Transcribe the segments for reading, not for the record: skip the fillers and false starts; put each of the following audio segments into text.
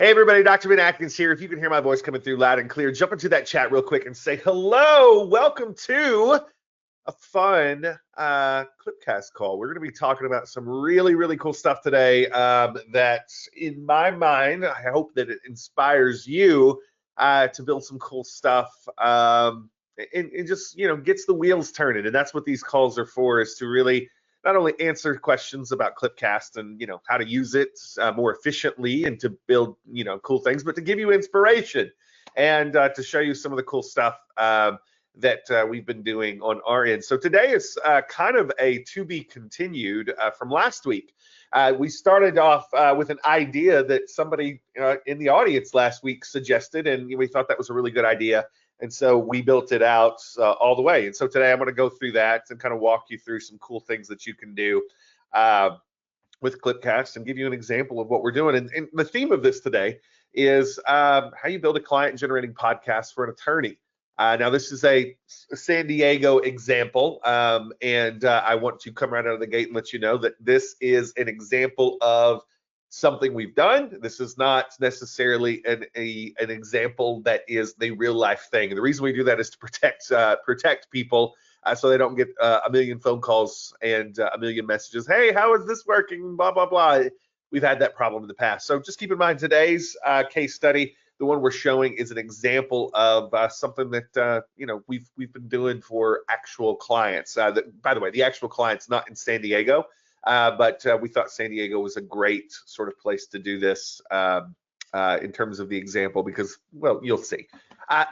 Hey everybody, Dr. Ben Atkins here. If you can hear my voice coming through loud and clear, jump into that chat real quick and say hello. Welcome to a fun Clipcast call. We're going to be talking about some really cool stuff today that, in my mind, I hope that it inspires you to build some cool stuff and just, gets the wheels turning. And that's what these calls are for, is to really not only answer questions about Clipcast and how to use it more efficiently and to build cool things, but to give you inspiration and to show you some of the cool stuff that we've been doing on our end. So today is kind of a to be continued from last week. We started off with an idea that somebody in the audience last week suggested, and we thought that was a really good idea. And so we built it out all the way. And so today I'm going to go through that and kind of walk you through some cool things that you can do with Clipcast and give you an example of what we're doing. And the theme of this today is how you build a client generating podcast for an attorney. Now, this is a San Diego example, and I want to come right out of the gate and let you know that this is an example of something we've done. This is not necessarily an example that is the real life thing. And the reason we do that is to protect people so they don't get a million phone calls and a million messages. Hey, how is this working? Blah, blah, blah. We've had that problem in the past. So just keep in mind today's case study, the one we're showing, is an example of something that we've been doing for actual clients. By the way, the actual client's not in San Diego. But we thought San Diego was a great sort of place to do this in terms of the example because, well, you'll see.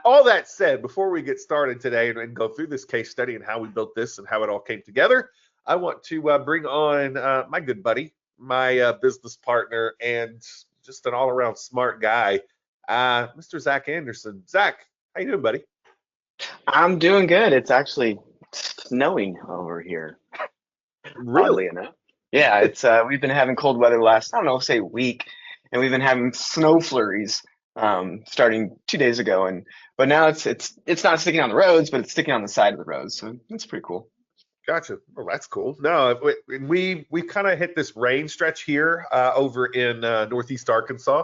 All that said, before we get started today and go through this case study and how we built this and how it all came together, I want to bring on my good buddy, my business partner, and just an all-around smart guy, Mr. Zach Anderson. Zach, how you doing, buddy? I'm doing good. It's actually snowing over here, oddly Really? enough. Yeah, it's we've been having cold weather the last, I don't know, say week, and we've been having snow flurries starting 2 days ago, and but now it's not sticking on the roads, but it's sticking on the side of the roads, so it's pretty cool. Gotcha. Well, that's cool. No, we kind of hit this rain stretch here over in Northeast Arkansas.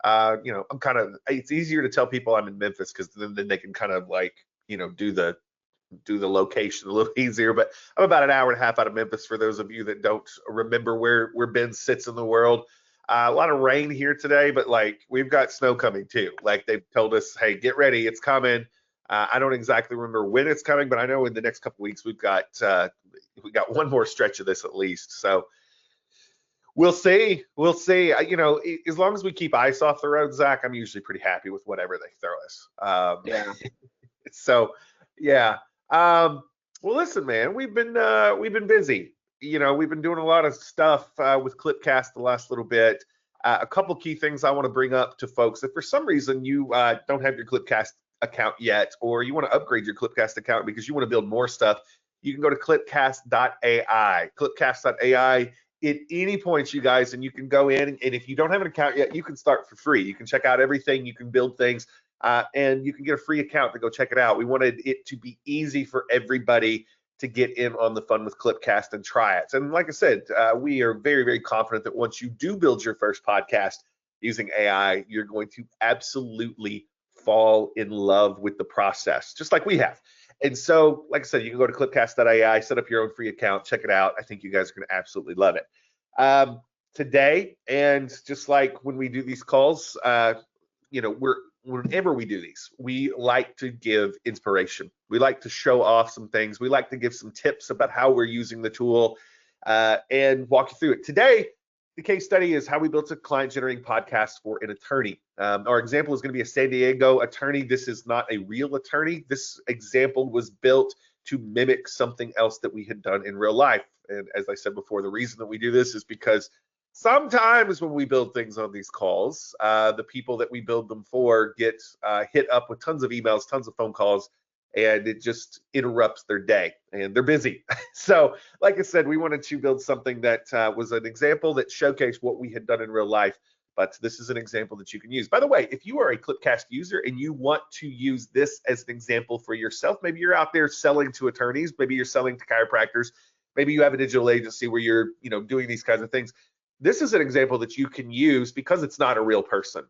I'm kind of, it's easier to tell people I'm in Memphis because then they can kind of like do the location a little easier. But I'm about an hour and a half out of Memphis for those of you that don't remember where Ben sits in the world. A lot of rain here today, but like we've got snow coming too. Like they've told us, hey, get ready, it's coming. I don't exactly remember when it's coming, but I know in the next couple weeks we got one more stretch of this at least. So we'll see. We'll see. As long as we keep ice off the road, Zach, I'm usually pretty happy with whatever they throw us. Yeah. So yeah. Well, listen, man, we've been busy. We've been doing a lot of stuff with Clipcast the last little bit. A couple key things I want to bring up to folks. If for some reason you don't have your Clipcast account yet, or you want to upgrade your Clipcast account because you want to build more stuff, you can go to clipcast.ai. Clipcast.ai. At any point, you guys, and you can go in, and if you don't have an account yet, you can start for free. You can check out everything. You can build things. And you can get a free account to go check it out. We wanted it to be easy for everybody to get in on the fun with Clipcast and try it. And like I said, we are very confident that once you do build your first podcast using AI, you're going to absolutely fall in love with the process, just like we have. And so, like I said, you can go to clipcast.ai, set up your own free account, check it out. I think you guys are going to absolutely love it. Today, and just like when we do these calls, whenever we do these, we like to give inspiration. We like to show off some things. We like to give some tips about how we're using the tool and walk you through it. Today, the case study is how we built a client generating podcast for an attorney. Our example is going to be a San Diego attorney. This is not a real attorney. This example was built to mimic something else that we had done in real life. And as I said before, the reason that we do this is because sometimes when we build things on these calls, the people that we build them for get hit up with tons of emails, tons of phone calls, and it just interrupts their day, and they're busy. So, like I said, we wanted to build something that was an example that showcased what we had done in real life, but this is an example that you can use. By the way, if you are a Clipcast user and you want to use this as an example for yourself, maybe you're out there selling to attorneys, maybe you're selling to chiropractors, maybe you have a digital agency where you're doing these kinds of things. this is an example that you can use because it's not a real person.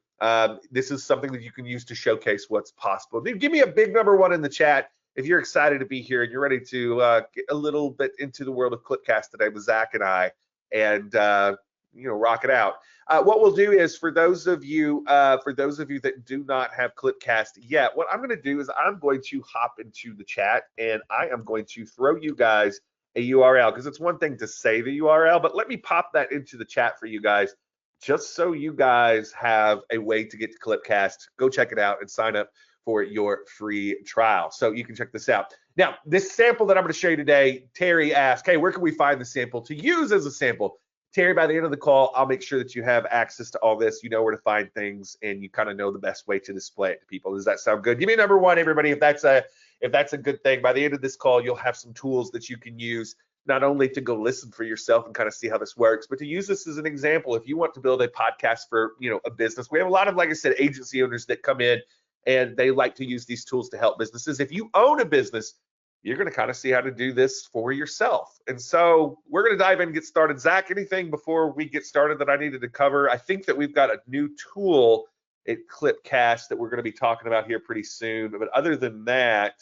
This is something that you can use to showcase what's possible. Give me a big number one in the chat if you're excited to be here and you're ready to get a little bit into the world of Clipcast today with Zach and I, and rock it out. What we'll do is for those of you that do not have Clipcast yet, what I'm going to do is I'm going to hop into the chat and I am going to throw you guys a URL, because it's one thing to say the URL, but let me pop that into the chat for you guys, just so you guys have a way to get to Clipcast. Go check it out and sign up for your free trial. So you can check this out. Now, this sample that I'm going to show you today, Terry asked, hey, where can we find the sample to use as a sample? Terry, by the end of the call, I'll make sure that you have access to all this. You know where to find things, and you kind of know the best way to display it to people. Does that sound good? Give me number one, everybody, if that's a good thing. By the end of this call, you'll have some tools that you can use, not only to go listen for yourself and kind of see how this works, but to use this as an example. If you want to build a podcast for, a business, we have a lot of, like I said, agency owners that come in and they like to use these tools to help businesses. If you own a business, you're going to kind of see how to do this for yourself. And so we're going to dive in and get started. Zach, anything before we get started that I needed to cover? I think that we've got a new tool at Clipcast that we're going to be talking about here pretty soon. But other than that,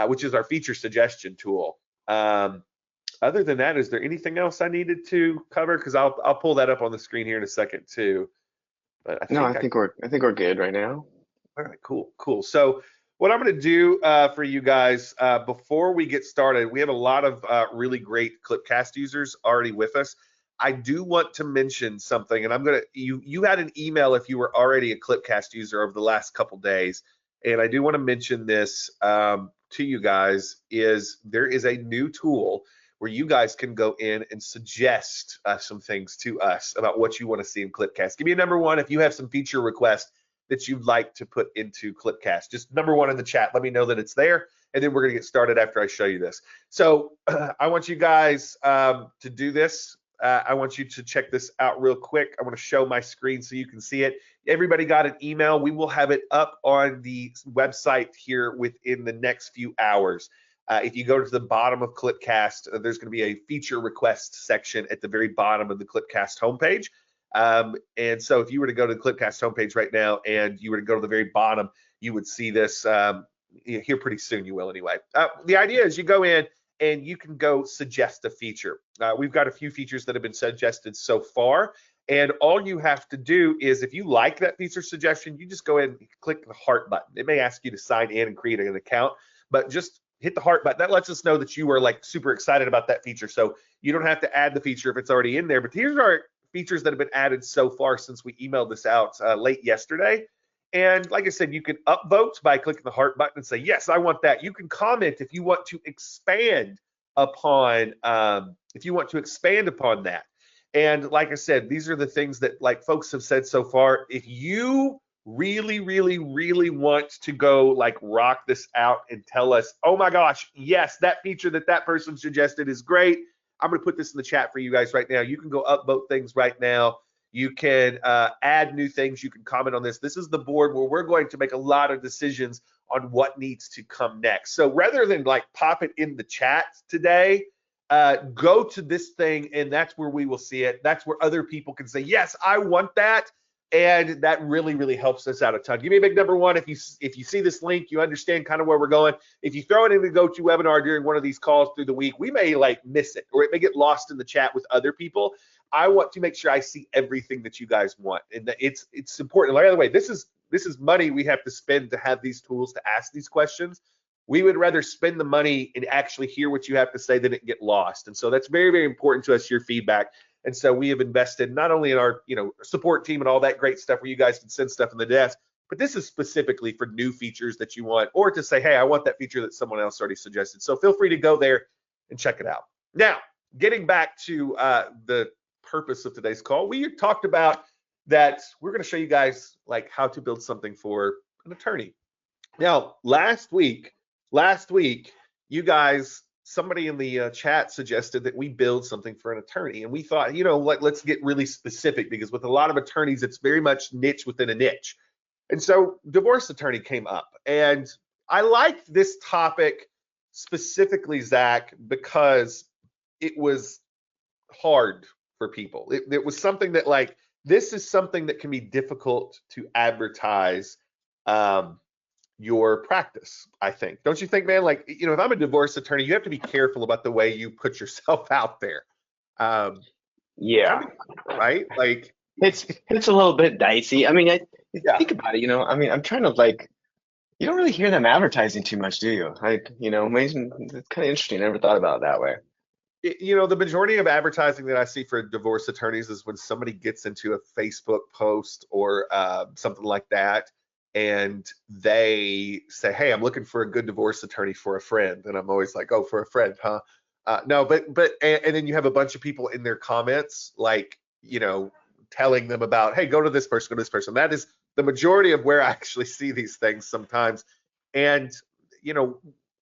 which is our feature suggestion tool. Other than that, is there anything else I needed to cover? Because I'll pull that up on the screen here in a second too. But I think we're good right now. All right, cool. So what I'm going to do for you guys before we get started, we have a lot of really great Clipcast users already with us. I do want to mention something, and you had an email if you were already a Clipcast user over the last couple days, and I do want to mention this to you guys. There is a new tool where you guys can go in and suggest some things to us about what you want to see in Clipcast. Give me a number one if you have some feature requests that you'd like to put into Clipcast. Just number one in the chat. Let me know that it's there, and then we're going to get started after I show you this. So I want you guys to do this. I want you to check this out real quick. I want to show my screen so you can see it. Everybody got an email. We will have it up on the website here within the next few hours. If you go to the bottom of Clipcast, there's going to be a feature request section at the very bottom of the Clipcast homepage. And so if you were to go to the Clipcast homepage right now and you were to go to the very bottom, you would see this here pretty soon. You will anyway. The idea is you go in and you can go suggest a feature. We've got a few features that have been suggested so far. And all you have to do is, if you like that feature suggestion, you just go ahead and click the heart button. It may ask you to sign in and create an account, but just hit the heart button. That lets us know that you are like super excited about that feature. So you don't have to add the feature if it's already in there. But here's our features that have been added so far since we emailed this out late yesterday. And like I said, you can upvote by clicking the heart button and say, yes, I want that. You can comment if you want to expand upon that. And like I said, these are the things that like folks have said so far. If you really, really, really want to go like rock this out and tell us, oh my gosh, yes, that feature that person suggested is great. I'm going to put this in the chat for you guys right now. You can go upvote things right now. You can add new things. You can comment on this. This is the board where we're going to make a lot of decisions on what needs to come next. So rather than like pop it in the chat today, go to this thing, and that's where we will see it. That's where other people can say, yes, I want that. And that really, really helps us out a ton. Give me a big number one if you see this link, you understand kind of where we're going. If you throw it in the GoToWebinar during one of these calls through the week, we may like miss it, or it may get lost in the chat with other people. I want to make sure I see everything that you guys want, and that it's important. By the way, this is money we have to spend to have these tools to ask these questions. We would rather spend the money and actually hear what you have to say than it get lost. And so that's very, very important to us, your feedback. And so we have invested not only in our support team and all that great stuff where you guys can send stuff in the desk, but this is specifically for new features that you want, or to say, hey, I want that feature that someone else already suggested. So feel free to go there and check it out. Now, getting back to the purpose of today's call, we talked about that we're going to show you guys like how to build something for an attorney. Now, last week, you guys, somebody in the chat suggested that we build something for an attorney, and we thought, let's get really specific, because with a lot of attorneys, it's very much niche within a niche. And so divorce attorney came up, and I liked this topic specifically, Zach, because it was hard for people. It was something that like this is something that can be difficult to advertise um, your practice, I think. Don't you think, man? Like, if I'm a divorce attorney, you have to be careful about the way you put yourself out there. Um, Yeah. tell me, right? Like, It's a little bit dicey. I mean, yeah. think about it, I mean, I'm trying to like, you don't really hear them advertising too much, do you? Like, amazing. It's kind of interesting. I never thought about it that way. The majority of advertising that I see for divorce attorneys is when somebody gets into a Facebook post or something like that, and they say, "Hey, I'm looking for a good divorce attorney for a friend," and I'm always like, "Oh, for a friend, huh?" No, and then you have a bunch of people in their comments, like, telling them about, "Hey, go to this person, go to this person." That is the majority of where I actually see these things sometimes, and you know,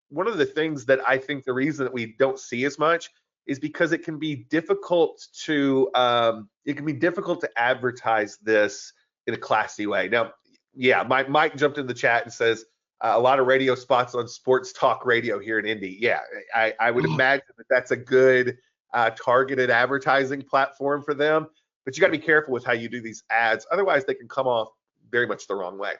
one of the things that I think the reason that we don't see as much is because it can be difficult to advertise this in a classy way. Now, yeah, Mike jumped in the chat and says a lot of radio spots on sports talk radio here in Indy. Yeah, I would imagine that that's a good targeted advertising platform for them. But you got to be careful with how you do these ads. Otherwise, they can come off very much the wrong way.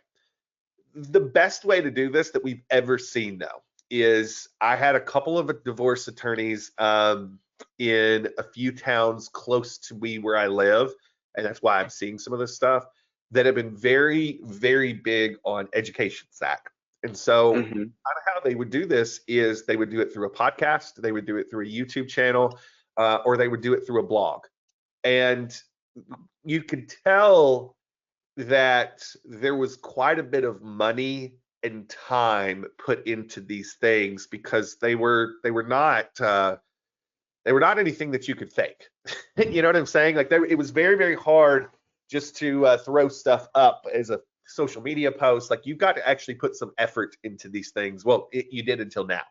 The best way to do this that we've ever seen, though, is I had a couple of divorce attorneys in a few towns close to me where I live, and that's why I'm seeing some of this stuff that have been very, very big on education, Zach. And so, kind Hmm. of how they would do this is they would do it through a podcast, they would do it through a YouTube channel, or they would do it through a blog. And you could tell that there was quite a bit of money and time put into these things because they were not anything that you could fake. You know what I'm saying? Like it was very, very hard just to throw stuff up as a social media post. Like you've got to actually put some effort into these things. Well, you did until now.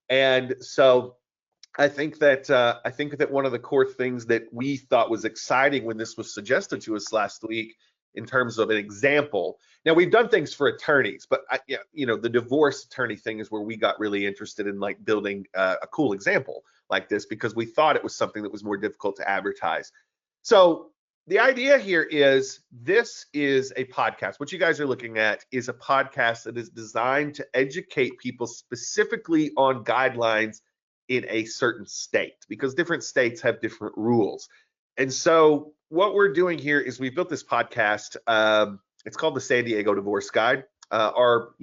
And so I think that one of the core things that we thought was exciting when this was suggested to us last week in terms of an example. Now we've done things for attorneys, but the divorce attorney thing is where we got really interested in like building a cool example like this because we thought it was something that was more difficult to advertise. So the idea here is this is a podcast. What you guys are looking at is a podcast that is designed to educate people specifically on guidelines in a certain state because different states have different rules. And so what we're doing here is we built this podcast. It's called the San Diego Divorce Guide. Our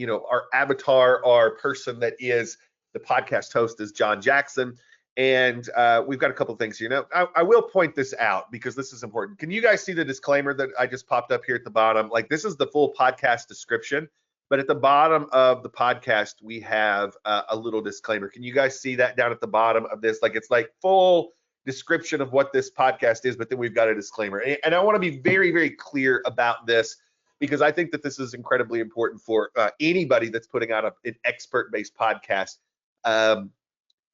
avatar, our person that is the podcast host is John Jackson. And we've got a couple of things here. Now, I will point this out because this is important. Can you guys see the disclaimer that I just popped up here at the bottom? Like this is the full podcast description. But at the bottom of the podcast, we have a little disclaimer. Can you guys see that down at the bottom of this? Like it's like full description of what this podcast is, but then we've got a disclaimer. And I want to be very, very clear about this because I think that this is incredibly important for anybody that's putting out an expert-based podcast,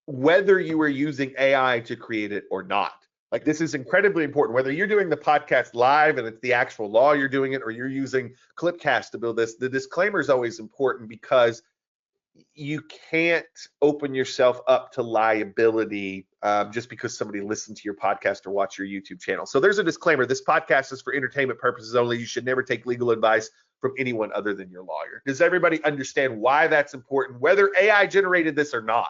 whether you are using AI to create it or not. Like this is incredibly important. Whether you're doing the podcast live and it's the actual law you're doing it, or you're using Clipcast to build this, the disclaimer is always important because you can't open yourself up to liability just because somebody listened to your podcast or watched your YouTube channel. So there's a disclaimer. This podcast is for entertainment purposes only. You should never take legal advice from anyone other than your lawyer. Does everybody understand why that's important, whether AI generated this or not?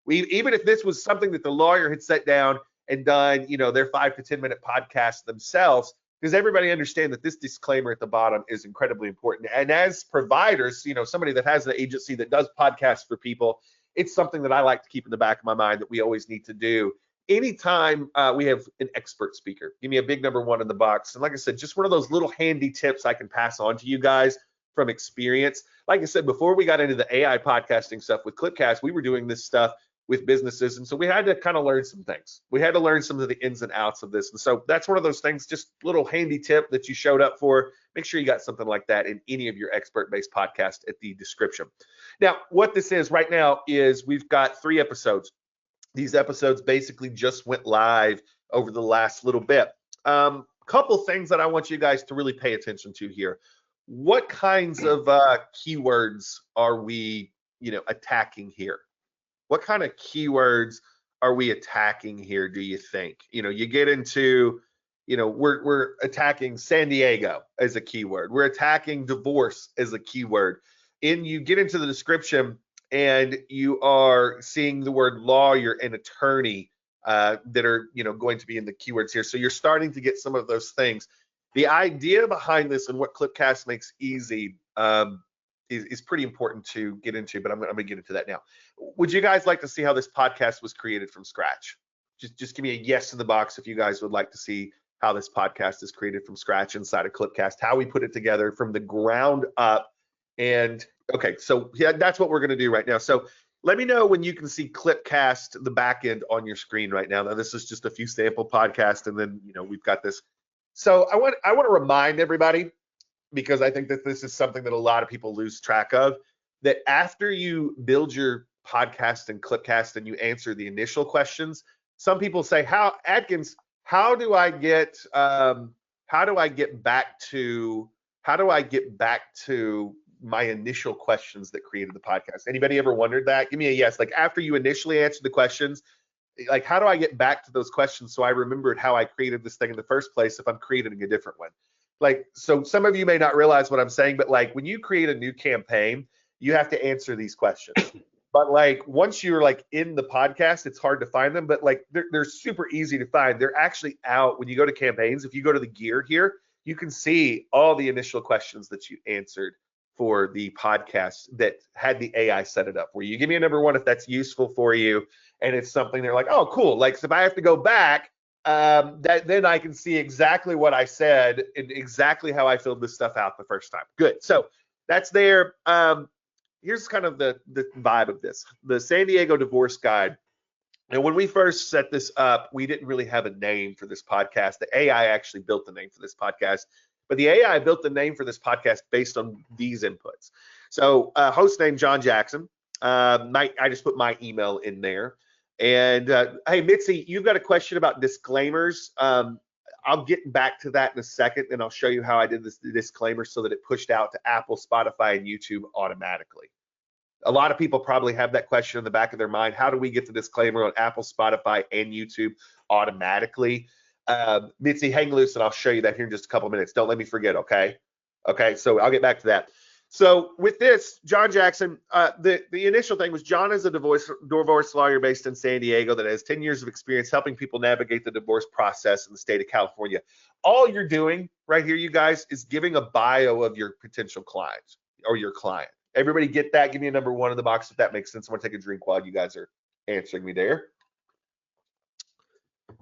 Even if this was something that the lawyer had set down and done, their 5 to 10 minute podcast themselves, does everybody understand that this disclaimer at the bottom is incredibly important? And as providers, somebody that has an agency that does podcasts for people, it's something that I like to keep in the back of my mind that we always need to do. Anytime we have an expert speaker, give me a big number 1 in the box. And like I said, just one of those little handy tips I can pass on to you guys from experience. Like I said, before we got into the AI podcasting stuff with Clipcast, we were doing this stuff with businesses. And so we had to kind of learn some things. We had to learn some of the ins and outs of this. And so that's one of those things, just little handy tip that you showed up for. Make sure you got something like that in any of your expert-based podcasts at the description. Now, what this is right now is we've got 3 episodes. These episodes basically just went live over the last little bit. Couple things that I want you guys to really pay attention to here. What kinds of keywords are we, attacking here? What kind of keywords are we attacking here, do you think? You get into, we're attacking San Diego as a keyword. We're attacking divorce as a keyword. You get into the description and you are seeing the word lawyer and attorney that are, going to be in the keywords here. So you're starting to get some of those things. The idea behind this and what Clipcast makes easy is pretty important to get into, but I'm going to get into that now. Would you guys like to see how this podcast was created from scratch? Just give me a yes in the box if you guys would like to see how this podcast is created from scratch inside of Clipcast, how we put it together from the ground up. And okay, so yeah, that's what we're going to do right now. So let me know when you can see Clipcast, the back end on your screen right now. Now, this is just a few sample podcasts, and then we've got this. So I want to remind everybody, because I think that this is something that a lot of people lose track of, that after you build your podcast and Clipcast and you answer the initial questions, some people say, how do I get back to my initial questions that created the podcast? Anybody ever wondered that? Give me a yes. Like, after you initially answered the questions, like, how do I get back to those questions so I remembered how I created this thing in the first place if I'm creating a different one? Like, so some of you may not realize what I'm saying, but like when you create a new campaign, you have to answer these questions. But like once you're like in the podcast, it's hard to find them, but like they're super easy to find. They're actually out when you go to campaigns. If you go to the gear here, you can see all the initial questions that you answered for the podcast that had the AI set it up for you. You give me a number one if that's useful for you, and it's something they're like, oh, cool. Like, so if I have to go back, then I can see exactly what I said and exactly how I filled this stuff out the first time. Good. So that's there. Here's kind of the vibe of this. The San Diego Divorce Guide. And when we first set this up, we didn't really have a name for this podcast. The AI actually built the name for this podcast, but the AI built the name for this podcast based on these inputs. So host name, John Jackson. I just put my email in there. And hey, Mitzi, you've got a question about disclaimers. I'll get back to that in a second, and I'll show you how I did this disclaimer so that it pushed out to Apple, Spotify, and YouTube automatically. A lot of people probably have that question in the back of their mind. How do we get the disclaimer on Apple, Spotify, and YouTube automatically? Mitzi, hang loose, and I'll show you that here in just a couple minutes. Don't let me forget, okay? Okay, so I'll get back to that. So with this, John Jackson, the initial thing was John is a divorce lawyer based in San Diego that has 10 years of experience helping people navigate the divorce process in the state of California. All you're doing right here, you guys, is giving a bio of your potential client or your client. Everybody get that? Give me a number one in the box if that makes sense. I'm going to take a drink while you guys are answering me there.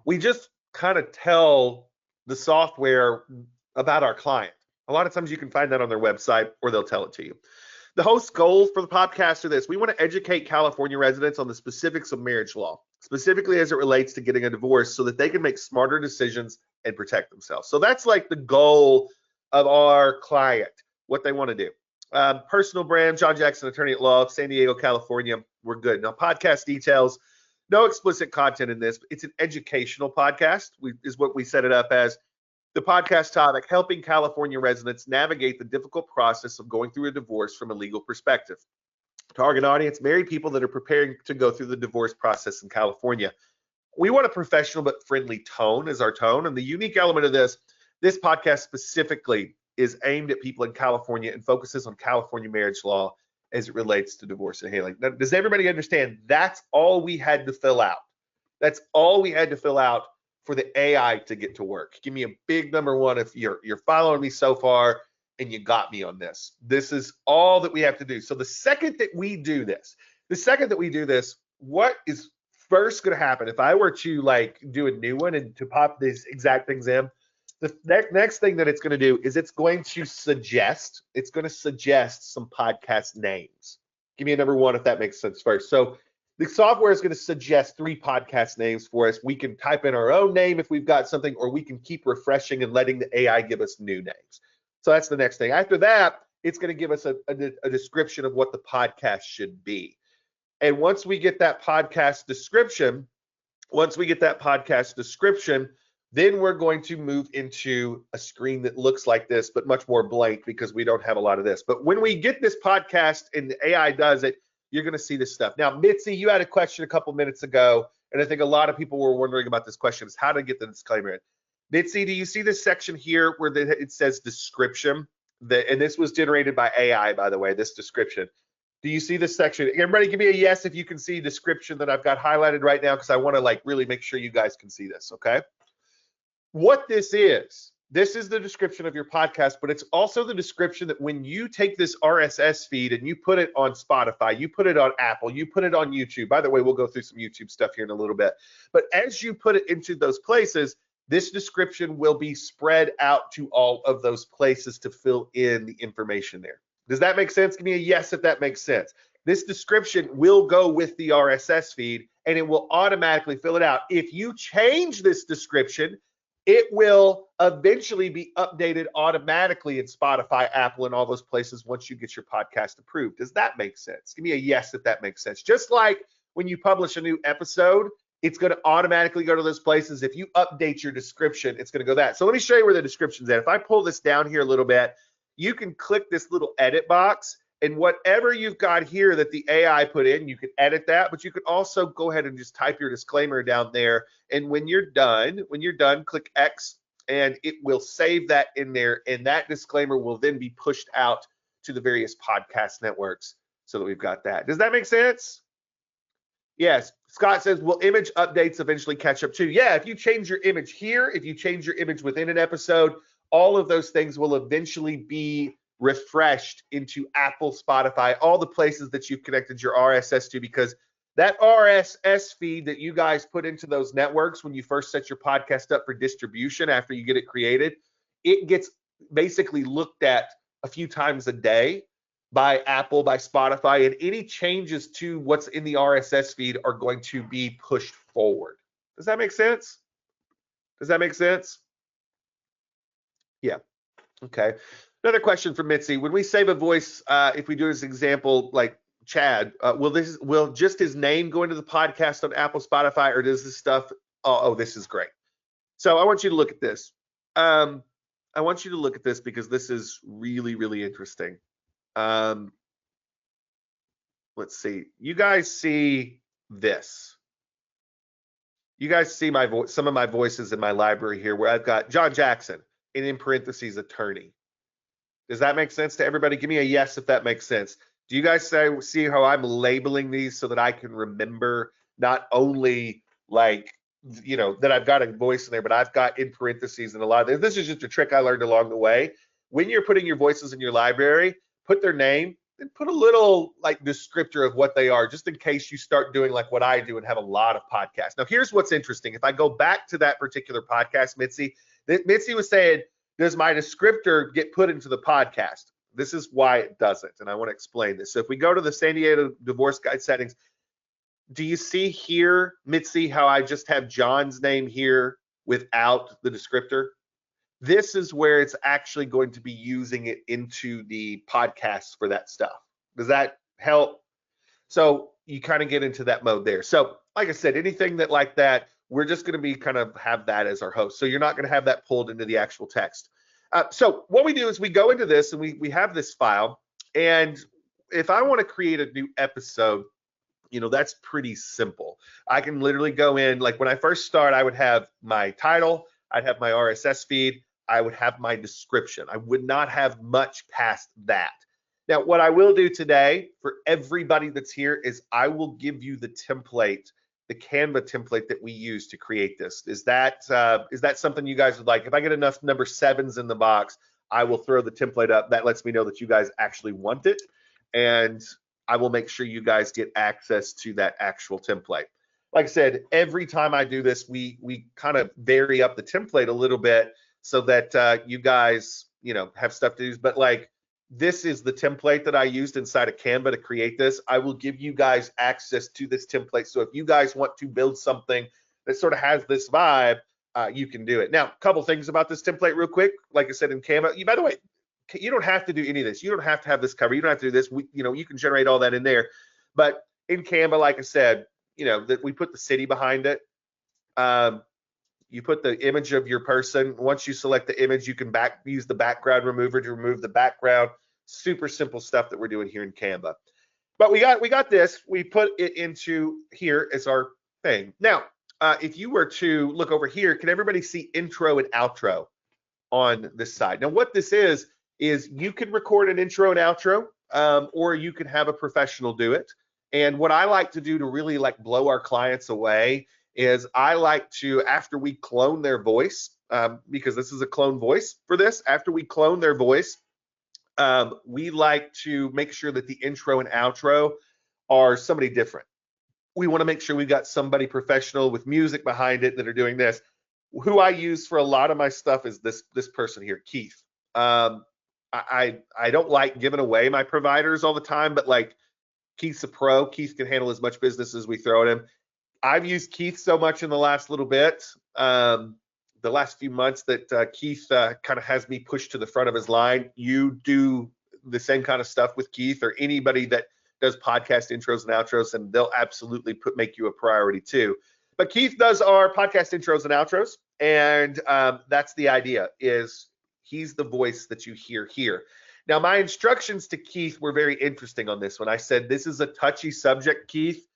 We just kind of tell the software about our client. A lot of times you can find that on their website or they'll tell it to you. The host's goals for the podcast are this. We want to educate California residents on the specifics of marriage law, specifically as it relates to getting a divorce so that they can make smarter decisions and protect themselves. So that's like the goal of our client, what they want to do. Personal brand, John Jackson, attorney at law, San Diego, California. We're good. Now, podcast details, no explicit content in this. It's an educational podcast, is what we set it up as. The podcast topic, helping California residents navigate the difficult process of going through a divorce from a legal perspective. Target audience, married people that are preparing to go through the divorce process in California. We want a professional but friendly tone as our tone. And the unique element of this podcast specifically is aimed at people in California and focuses on California marriage law as it relates to divorce and healing. Now, does everybody understand? That's all we had to fill out. That's all we had to fill out for the AI to get to work. Give me a big number one if you're following me so far and you got me on this. This is all that we have to do. So the second that we do this, what is first going to happen? If I were to like do a new one and to pop these exact things in, the next thing that it's going to do is it's going to suggest some podcast names. Give me a number one if that makes sense first. So the software is going to suggest 3 podcast names for us. We can type in our own name if we've got something, or we can keep refreshing and letting the AI give us new names. So that's the next thing. After that, it's going to give us a description of what the podcast should be. And once we get that podcast description, then we're going to move into a screen that looks like this, but much more blank because we don't have a lot of this. But when we get this podcast and the AI does it, you're going to see this stuff. Now, Mitzi, you had a question a couple minutes ago, And I think a lot of people were wondering about this question is how to get the disclaimer in. Mitzi, do you see this section here where it says description? And this was generated by AI, by the way, this description. Do you see this section? Everybody give me a yes if you can see description that I've got highlighted right now, because I want to like really make sure you guys can see this, okay? What this is the description of your podcast, but it's also the description that when you take this RSS feed and you put it on Spotify, you put it on Apple, you put it on YouTube. By the way, we'll go through some YouTube stuff here in a little bit. But as you put it into those places, this description will be spread out to all of those places to fill in the information there. Does that make sense? Give me a yes if that makes sense. This description will go with the RSS feed and it will automatically fill it out. If you change this description, it will eventually be updated automatically in Spotify, Apple, and all those places once you get your podcast approved. Does that make sense? Give me a yes if that makes sense. Just like when you publish a new episode, it's going to automatically go to those places. If you update your description, it's going to go that. So let me show you where the description's at. If I pull this down here a little bit, you can click this little edit box, and whatever you've got here that the AI put in, you can edit that, but you can also go ahead and just type your disclaimer down there. And when you're done, click X, and it will save that in there, and that disclaimer will then be pushed out to the various podcast networks so that we've got that. Does that make sense? Yes. Scott says, will image updates eventually catch up too? Yeah, if you change your image here, if you change your image within an episode, all of those things will eventually be refreshed into Apple, Spotify, all the places that you've connected your RSS to, because that RSS feed that you guys put into those networks when you first set your podcast up for distribution after you get it created, it gets basically looked at a few times a day by Apple, by Spotify, and any changes to what's in the RSS feed are going to be pushed forward. Does that make sense? Does that make sense? Yeah. Okay. Another question from Mitzi. When we save a voice, if we do this example, like Chad, will just his name go into the podcast on Apple, Spotify, or does this stuff? Oh, this is great. So I want you to look at this. I want you to look at this because this is really, really interesting. Let's see. You guys see this. You guys see my voice, some of my voices in my library here, where I've got John Jackson, and in parentheses, attorney. Does that make sense to everybody? Give me a yes if that makes sense. Do you guys see how I'm labeling these so that I can remember not only like, you know, that I've got a voice in there, but I've got in parentheses and a lot of this is just a trick I learned along the way. When you're putting your voices in your library, put their name and put a little like descriptor of what they are, just in case you start doing like what I do and have a lot of podcasts. Now, here's what's interesting. If I go back to that particular podcast, Mitzi was saying, does my descriptor get put into the podcast? This is why it doesn't, and I want to explain this. So if we go to the San Diego Divorce Guide settings, do you see here, Mitzi, how I just have John's name here without the descriptor? This is where it's actually going to be using it into the podcast for that stuff. Does that help? So you kind of get into that mode there. So like I said, anything that like that, we're just going to be kind of have that as our host. So you're not going to have that pulled into the actual text. So what we do is we go into this and we have this file. And if I want to create a new episode, you know, that's pretty simple. I can literally go in, like when I first start, I would have my title, I'd have my RSS feed, I would have my description. I would not have much past that. Now, what I will do today for everybody that's here is I will give you the template, the Canva template that we use to create this. Is that something you guys would like? If I get enough number 7s in the box, I will throw the template up. That lets me know that you guys actually want it, and I will make sure you guys get access to that actual template. Like I said, every time I do this, we kind of vary up the template a little bit so that you guys, you know, have stuff to use. But like, this is the template that I used inside of Canva to create this. I will give you guys access to this template. So if you guys want to build something that sort of has this vibe, you can do it. Now, a couple things about this template real quick. Like I said in Canva, by the way, you don't have to do any of this. You don't have to have this cover. You don't have to do this. You can generate all that in there. But in Canva, like I said, you know, that we put the city behind it. You put the image of your person. Once you select the image, you can use the background remover to remove the background. Super simple stuff that we're doing here in Canva. But we got this. We put it into here as our thing. Now, if you were to look over here, can everybody see intro and outro on this side? Now, what this is you can record an intro and outro, or you can have a professional do it. And what I like to do to really like blow our clients away is I like to, after we clone their voice, because this is a clone voice for this, after we clone their voice, we like to make sure that the intro and outro are somebody different. We want to make sure we've got somebody professional with music behind it that are doing this. Who I use for a lot of my stuff is this person here, Keith. I don't like giving away my providers all the time, but like Keith's a pro. Keith can handle as much business as we throw at him. I've used Keith so much in the last little bit, the last few months, that Keith kind of has me pushed to the front of his line. You do the same kind of stuff with Keith or anybody that does podcast intros and outros, and they'll absolutely make you a priority too. But Keith does our podcast intros and outros, and that's the idea, is he's the voice that you hear here. Now, my instructions to Keith were very interesting on this one. I said, this is a touchy subject, Keith.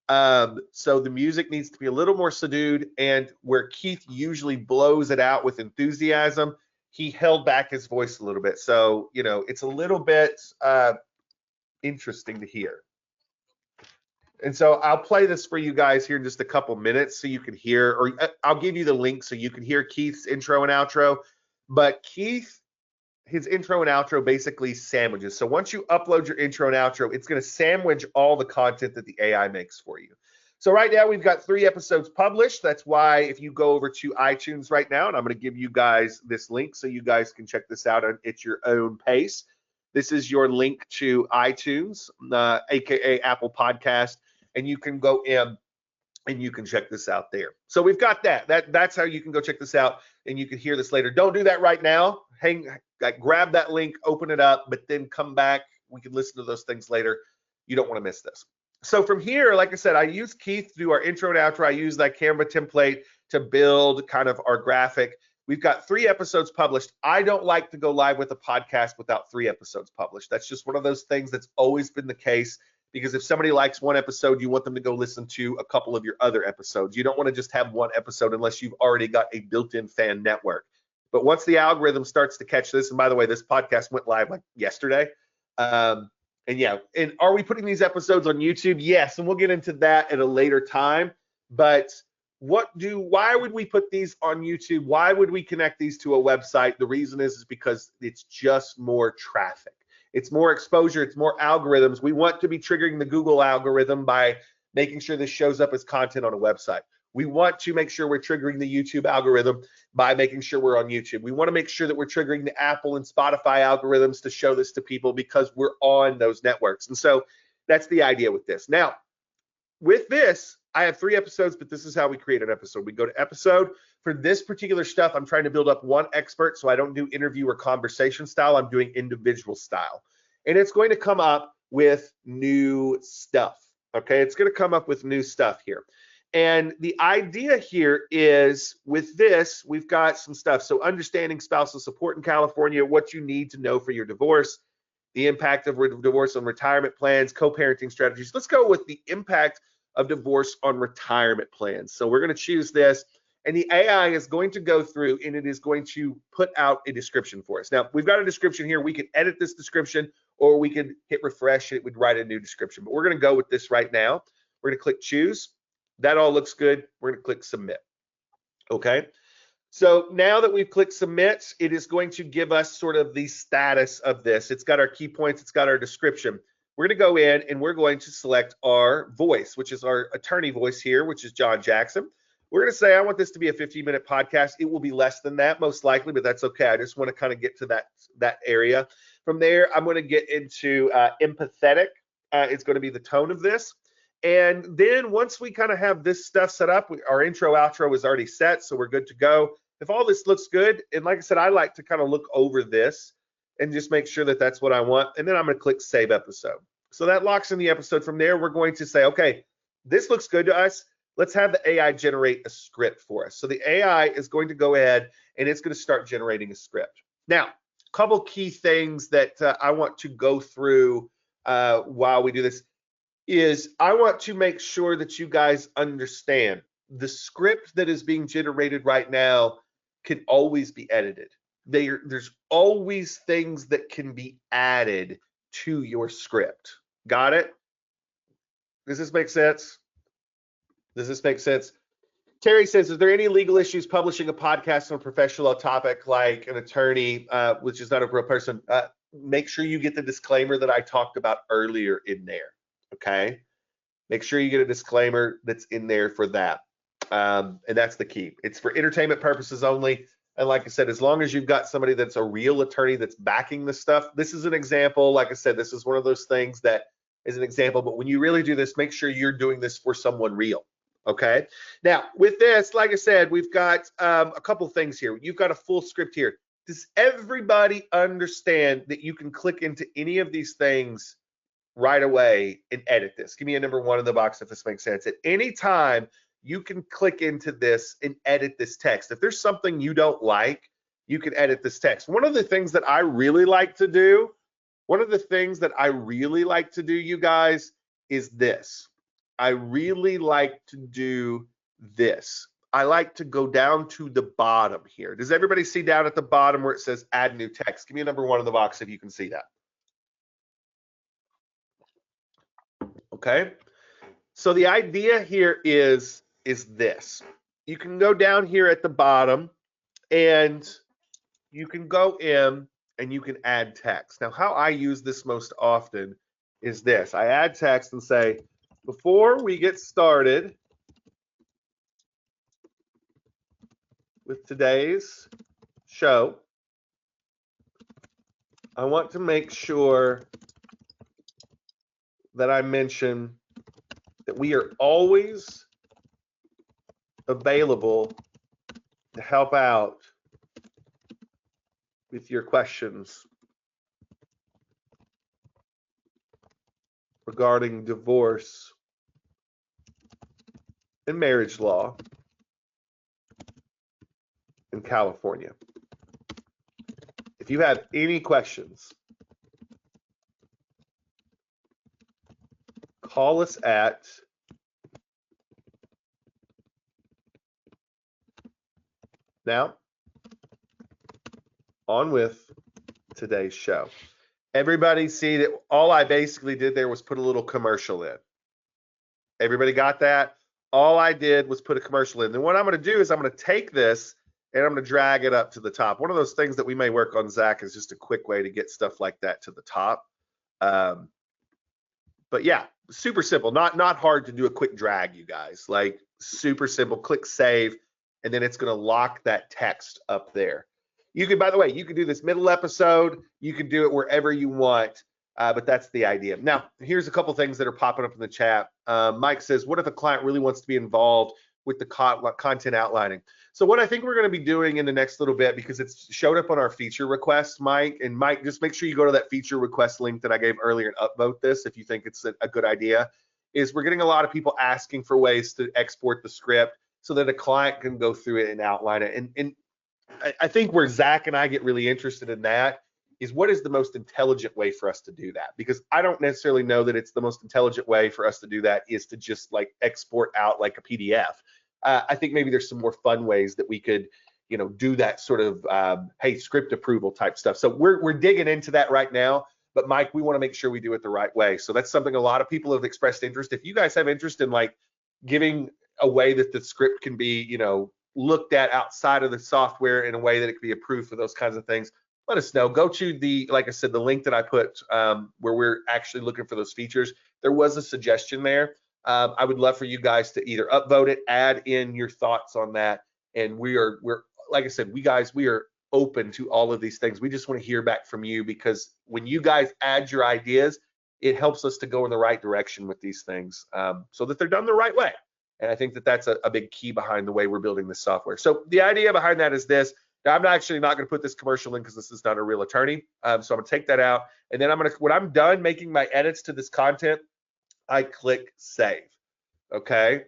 So the music needs to be a little more subdued, and where Keith usually blows it out with enthusiasm, he held back his voice a little bit. So, you know, it's a little bit interesting to hear. And so I'll play this for you guys here in just a couple minutes so you can hear, or I'll give you the link so you can hear Keith's intro and outro. But Keith, his intro and outro basically sandwiches. So once you upload your intro and outro, it's going to sandwich all the content that the AI makes for you. So right now we've got 3 episodes published. That's why if you go over to iTunes right now, and I'm going to give you guys this link so you guys can check this out at your own pace. This is your link to iTunes, aka Apple Podcast, and you can go in and you can check this out there. So we've got that's how you can go check this out, and you can hear this later. Don't do that right now. Grab that link, open it up, but then come back. We can listen to those things later. You don't want to miss this. So from here, like I said, I use Keith to do our intro and outro. I use that Canva template to build kind of our graphic. We've got 3 episodes published. I don't like to go live with a podcast without 3 episodes published. That's just one of those things that's always been the case, because if somebody likes one episode, you want them to go listen to a couple of your other episodes. You don't want to just have one episode unless you've already got a built-in fan network. But once the algorithm starts to catch this, and by the way, this podcast went live like yesterday. And are we putting these episodes on YouTube? Yes, and we'll get into that at a later time. But why would we put these on YouTube? Why would we connect these to a website? The reason is because it's just more traffic. It's more exposure. It's more algorithms. We want to be triggering the Google algorithm by making sure this shows up as content on a website. We want to make sure we're triggering the YouTube algorithm by making sure we're on YouTube. We want to make sure that we're triggering the Apple and Spotify algorithms to show this to people because we're on those networks. And so that's the idea with this. Now, with this, I have 3 episodes, but this is how we create an episode. We go to episode. For this particular stuff, I'm trying to build up one expert, so I don't do interview or conversation style. I'm doing individual style. And it's going to come up with new stuff, okay? It's going to come up with new stuff here. And the idea here is, with this, we've got some stuff. So understanding spousal support in California, what you need to know for your divorce, the impact of divorce on retirement plans, co-parenting strategies. Let's go with the impact of divorce on retirement plans. So we're going to choose this, and the AI is going to go through and it is going to put out a description for us. Now, we've got a description here. We can edit this description, or we can hit refresh. It would write a new description, but we're going to go with this right now. We're going to click choose. That all looks good. We're going to click submit. Okay. So now that we've clicked submit, it is going to give us sort of the status of this. It's got our key points. It's got our description. We're going to go in and we're going to select our voice, which is our attorney voice here, which is John Jackson. We're going to say, I want this to be a 15-minute podcast. It will be less than that, most likely, but that's okay. I just want to kind of get to that area. From there, I'm going to get into empathetic. It's going to be the tone of this. And then once we kind of have this stuff set up, our intro, outro is already set, so we're good to go. If all this looks good, and like I said, I like to kind of look over this and just make sure that that's what I want. And then I'm going to click save episode. So that locks in the episode. From there, we're going to say, okay, this looks good to us. Let's have the AI generate a script for us. So the AI is going to go ahead and it's going to start generating a script. Now, a couple key things that I want to go through while we do this. is I want to make sure that you guys understand the script that is being generated right now can always be edited. There's always things that can be added to your script. Got it? Does this make sense? Does this make sense? Terry says, is there any legal issues publishing a podcast on a professional topic like an attorney, which is not a real person? Make sure you get the disclaimer that I talked about earlier in there, okay? Make sure you get a disclaimer that's in there for that. And that's the key. It's for entertainment purposes only. And like I said, as long as you've got somebody that's a real attorney that's backing this stuff, this is an example. Like I said, this is one of those things that is an example. But when you really do this, make sure you're doing this for someone real. Okay. Now, with this, like I said, we've got a couple things here. You've got a full script here. Does everybody understand that you can click into any of these things right away and edit this? Give me a number 1 in the box if this makes sense. At any time, you can click into this and edit this text. If there's something you don't like, you can edit this text. One of the things that I really like to do, you guys, is this. I really like to do this. I like to go down to the bottom here. Does everybody see down at the bottom where it says add new text? Give me a number 1 in the box if you can see that. Okay. So the idea here is this. You can go down here at the bottom and you can go in and you can add text. Now, how I use this most often is this. I add text and say, before we get started with today's show, I want to make sure that I mention that we are always available to help out with your questions regarding divorce and marriage law in California. If you have any questions, call us at now on with today's show. Everybody see that all I basically did there was put a little commercial in. Everybody got that? All I did was put a commercial in. Then what I'm going to do is I'm going to take this and I'm going to drag it up to the top. One of those things that we may work on, Zach, is just a quick way to get stuff like that to the top. But yeah, super simple. Not hard to do a quick drag, you guys. Like super simple. Click save, and then it's going to lock that text up there. You can, by the way, you can do this middle episode. You can do it wherever you want, but that's the idea. Now, here's a couple things that are popping up in the chat. Mike says, what if a client really wants to be involved with the content outlining? So what I think we're going to be doing in the next little bit, because it's showed up on our feature request, Mike, and Mike, just make sure you go to that feature request link that I gave earlier and upvote this if you think it's a good idea, is we're getting a lot of people asking for ways to export the script so that a client can go through it and outline it. And I think where Zach and I get really interested in that is what is the most intelligent way for us to do that? Because I don't necessarily know that it's the most intelligent way for us to do that is to just like export out like a PDF. I think maybe there's some more fun ways that we could, do that sort of, hey, script approval type stuff. So we're digging into that right now. But Mike, we want to make sure we do it the right way. So that's something a lot of people have expressed interest. If you guys have interest in like giving a way that the script can be, looked at outside of the software in a way that it can be approved for those kinds of things, let us know. Go to the, like I said, the link that I put where we're actually looking for those features. There was a suggestion there. I would love for you guys to either upvote it, add in your thoughts on that. And we're like I said, we are open to all of these things. We just want to hear back from you, because when you guys add your ideas, it helps us to go in the right direction with these things so that they're done the right way. And I think that that's a big key behind the way we're building this software. So the idea behind that is this. Now, I'm actually not going to put this commercial in because this is not a real attorney. So I'm going to take that out. And then when I'm done making my edits to this content, I click save. Okay.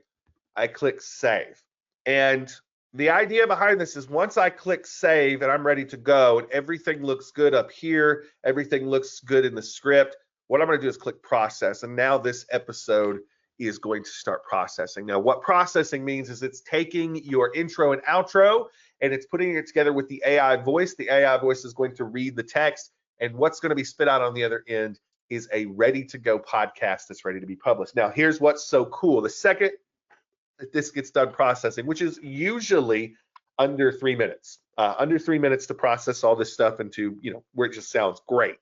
I click save. And the idea behind this is once I click save and I'm ready to go and everything looks good up here, everything looks good in the script, What I'm going to do is click process, and now this episode is going to start processing. Now, what processing means is it's taking your intro and outro and it's putting it together with the AI voice. The AI voice is going to read the text, and what's going to be spit out on the other end is a ready to go podcast that's ready to be published. Now, here's what's so cool. The second that this gets done processing, which is usually under 3 minutes, under 3 minutes to process all this stuff into, where it just sounds great.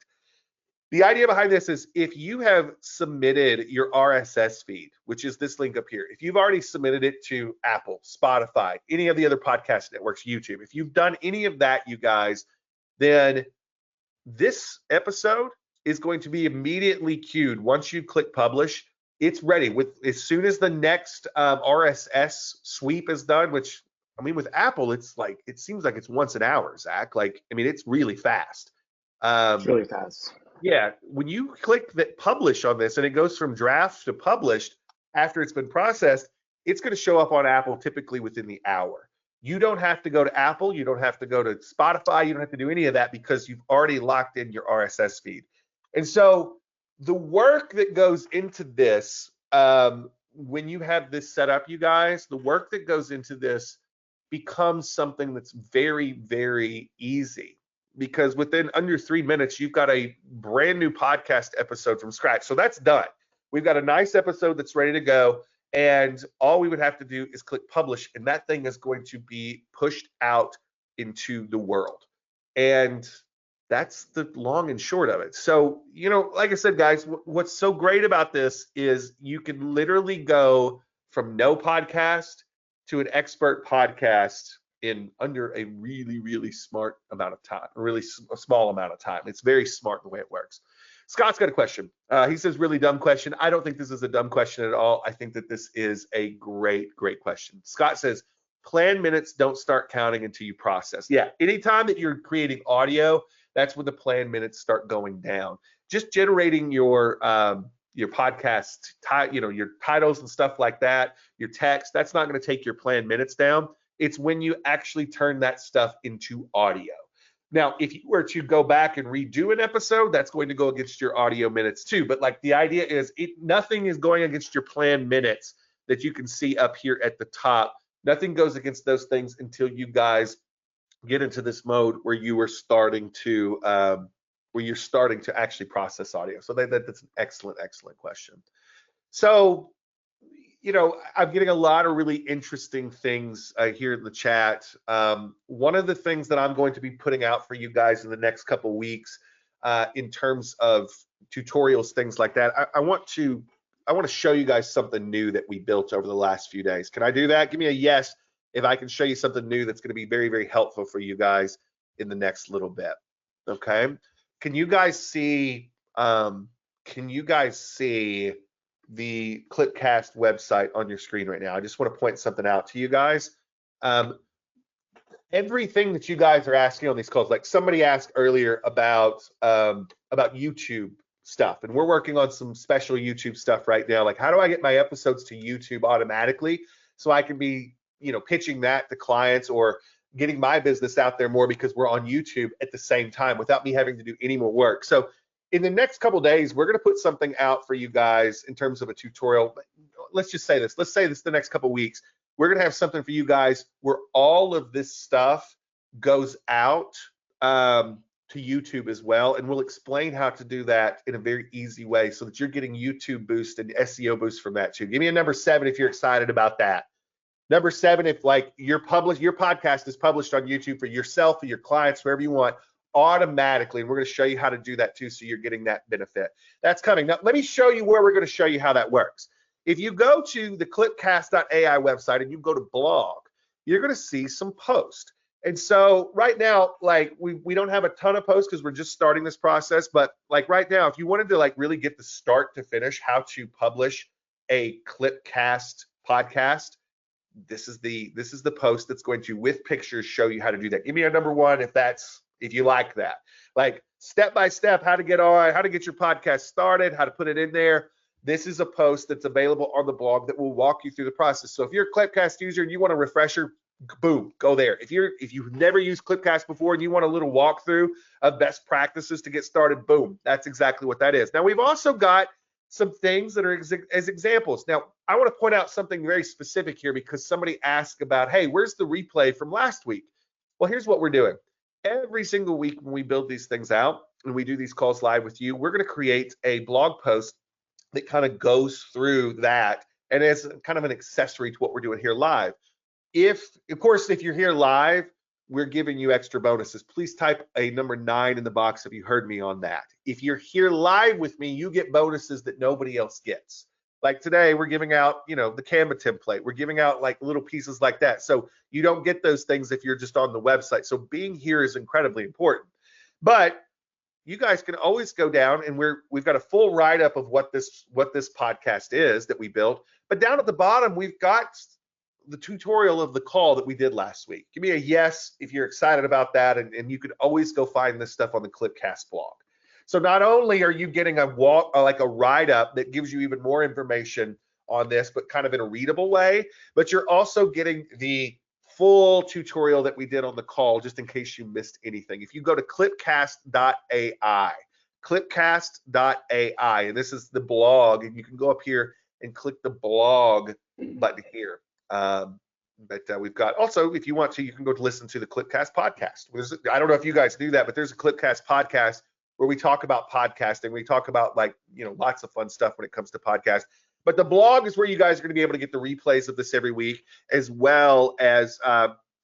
The idea behind this is if you have submitted your RSS feed, which is this link up here, if you've already submitted it to Apple, Spotify, any of the other podcast networks, YouTube, if you've done any of that, you guys, then this episode is going to be immediately queued. Once you click publish, it's ready. As soon as the next RSS sweep is done, which, I mean, with Apple, it seems like it's once an hour, Zach. It's really fast. It's really fast. Yeah, when you click that publish on this and it goes from draft to published after it's been processed, it's going to show up on Apple typically within the hour. You don't have to go to Apple. You don't have to go to Spotify. You don't have to do any of that because you've already locked in your RSS feed. And so the work that goes into this, when you have this set up, you guys, the work that goes into this becomes something that's very, very easy. Because within under 3 minutes, you've got a brand new podcast episode from scratch. So that's done. We've got a nice episode that's ready to go. And all we would have to do is click publish, and that thing is going to be pushed out into the world. And that's the long and short of it. So, like I said, guys, what's so great about this is you can literally go from no podcast to an expert podcast in under a really, really smart amount of time, a really small amount of time. It's very smart the way it works. Scott's got a question. He says, really dumb question. I don't think this is a dumb question at all. I think that this is a great, great question. Scott says, plan minutes don't start counting until you process. Yeah, anytime that you're creating audio, that's when the plan minutes start going down. Just generating your podcast, your titles and stuff like that, your text, that's not going to take your plan minutes down. It's when you actually turn that stuff into audio. Now, if you were to go back and redo an episode, that's going to go against your audio minutes too. But the idea is nothing is going against your planned minutes that you can see up here at the top. Nothing goes against those things until you guys get into this mode where you are starting to actually process audio. So that's an excellent, excellent question. So, I'm getting a lot of really interesting things here in the chat. One of the things that I'm going to be putting out for you guys in the next couple weeks, in terms of tutorials, things like that, I want to show you guys something new that we built over the last few days. Can I do that? Give me a yes if I can show you something new that's going to be very, very helpful for you guys in the next little bit. Okay. Can you guys see? The Clipcast website on your screen right now? I just want to point something out to you guys. Everything that you guys are asking on these calls, like somebody asked earlier about YouTube stuff, and we're working on some special YouTube stuff right now. Like, how do I get my episodes to YouTube automatically so I can be, pitching that to clients or getting my business out there more because we're on YouTube at the same time without me having to do any more work. So in the next couple days, we're going to put something out for you guys in terms of a tutorial. Let's just say this. Let's say this the next couple weeks. We're going to have something for you guys where all of this stuff goes out to YouTube as well. And we'll explain how to do that in a very easy way so that you're getting YouTube boost and SEO boost from that too. Give me a number 7 if you're excited about that. Number 7, if your podcast is published on YouTube for yourself, for your clients, wherever you want, automatically, and we're going to show you how to do that too, so you're getting that benefit. That's coming. Now, let me show you where we're going to show you how that works. If you go to the clipcast.ai website and you go to blog, you're going to see some posts. And so right now, we don't have a ton of posts because we're just starting this process, but right now, if you wanted to really get the start to finish how to publish a Clipcast podcast, this is the post that's going to, with pictures, show you how to do that. Give me a number 1 if you like that, step by step, how to get your podcast started, how to put it in there. This is a post that's available on the blog that will walk you through the process. So if you're a Clipcast user and you want a refresher, boom, go there. If you've never used Clipcast before and you want a little walkthrough of best practices to get started, boom, that's exactly what that is. Now we've also got some things that are as examples. Now I want to point out something very specific here because somebody asked about, hey, where's the replay from last week? Well, here's what we're doing. Every single week when we build these things out and we do these calls live with you, we're going to create a blog post that kind of goes through that and as kind of an accessory to what we're doing here live. Of course, if you're here live, we're giving you extra bonuses. Please type a number 9 in the box if you heard me on that. If you're here live with me, you get bonuses that nobody else gets. Like today, we're giving out, the Canva template. We're giving out like little pieces like that. So you don't get those things if you're just on the website. So being here is incredibly important. But you guys can always go down and we've got a full write-up of what this podcast is that we built. But down at the bottom, we've got the tutorial of the call that we did last week. Give me a yes if you're excited about that, and you can always go find this stuff on the Clipcast blog. So not only are you getting a write-up that gives you even more information on this, but kind of in a readable way, but you're also getting the full tutorial that we did on the call, just in case you missed anything. If you go to clipcast.ai, clipcast.ai, and this is the blog, and you can go up here and click the blog button here. But we've got also, if you want to, you can go to listen to the Clipcast podcast. I don't know if you guys do that, but there's a Clipcast podcast where we talk about podcasting. We talk about lots of fun stuff when it comes to podcasts. But the blog is where you guys are going to be able to get the replays of this every week, as well as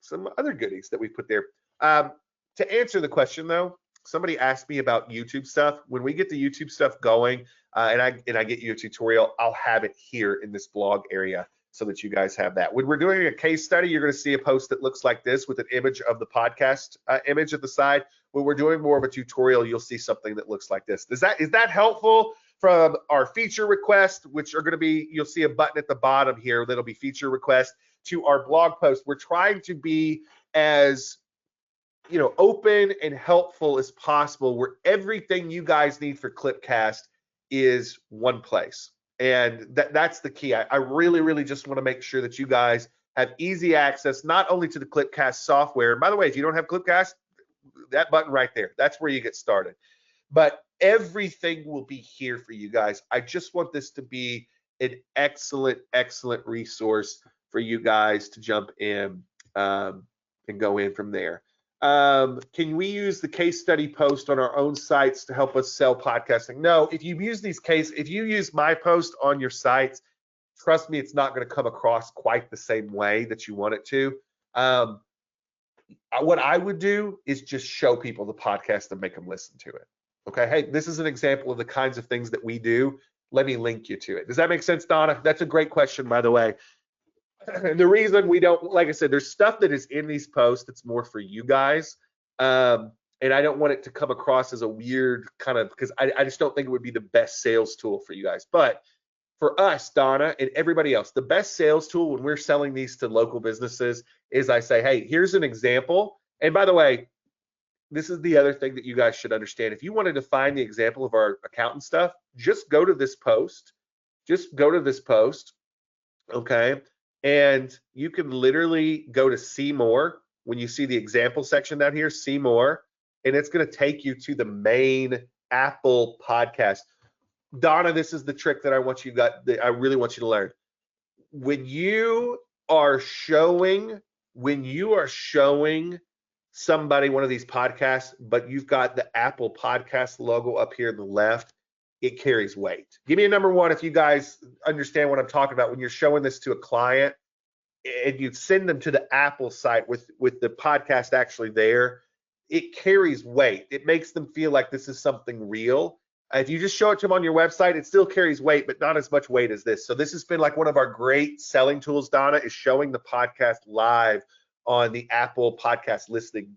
some other goodies that we put there. To answer the question though, somebody asked me about YouTube stuff. When we get the YouTube stuff going, and I get you a tutorial, I'll have it here in this blog area so that you guys have that. When we're doing a case study, you're going to see a post that looks like this with an image of the podcast image at the side. When we're doing more of a tutorial, you'll see something that looks like this. Is that helpful? From our feature requests, which are going to be, you'll see a button at the bottom here that'll be feature requests, to our blog post. We're trying to be as open and helpful as possible, where everything you guys need for Clipcast is one place. And that's the key. I really, really just want to make sure that you guys have easy access, not only to the Clipcast software. And by the way, if you don't have Clipcast, that button right there, that's where you get started. But everything will be here for you guys. I just want this to be an excellent, excellent resource for you guys to jump in and go in from there. Can we use the case study post on our own sites to help us sell podcasting? No, if you use my post on your sites, trust me, it's not going to come across quite the same way that you want it to. What I would do is just show people the podcast and make them listen to it. Okay, hey, this is an example of the kinds of things that we do. Let me link you to it. Does that make sense, Donna? That's a great question, by the way. And the reason we don't, like I said, there's stuff that is in these posts that's more for you guys. And I don't want it to come across as a weird kind of, because I just don't think it would be the best sales tool for you guys. But for us, Donna, and everybody else, the best sales tool when we're selling these to local businesses is I say, hey, here's an example. And by the way, this is the other thing that you guys should understand. If you wanted to find the example of our accountant stuff, just go to this post. Just go to this post, okay? And you can literally go to see more. When you see the example section down here, see more, and it's going to take you to the main Apple podcast. Donna, this is the trick that I really want you to learn. When you are showing somebody one of these podcasts, but you've got the Apple podcast logo up here on the left, it carries weight. Give me a number one if you guys understand what I'm talking about. When you're showing this to a client and you send them to the Apple site with the podcast actually there, it carries weight. It makes them feel like this is something real. If you just show it to them on your website, it still carries weight, but not as much weight as this. So this has been like one of our great selling tools, Donna, is showing the podcast live on the Apple podcast listening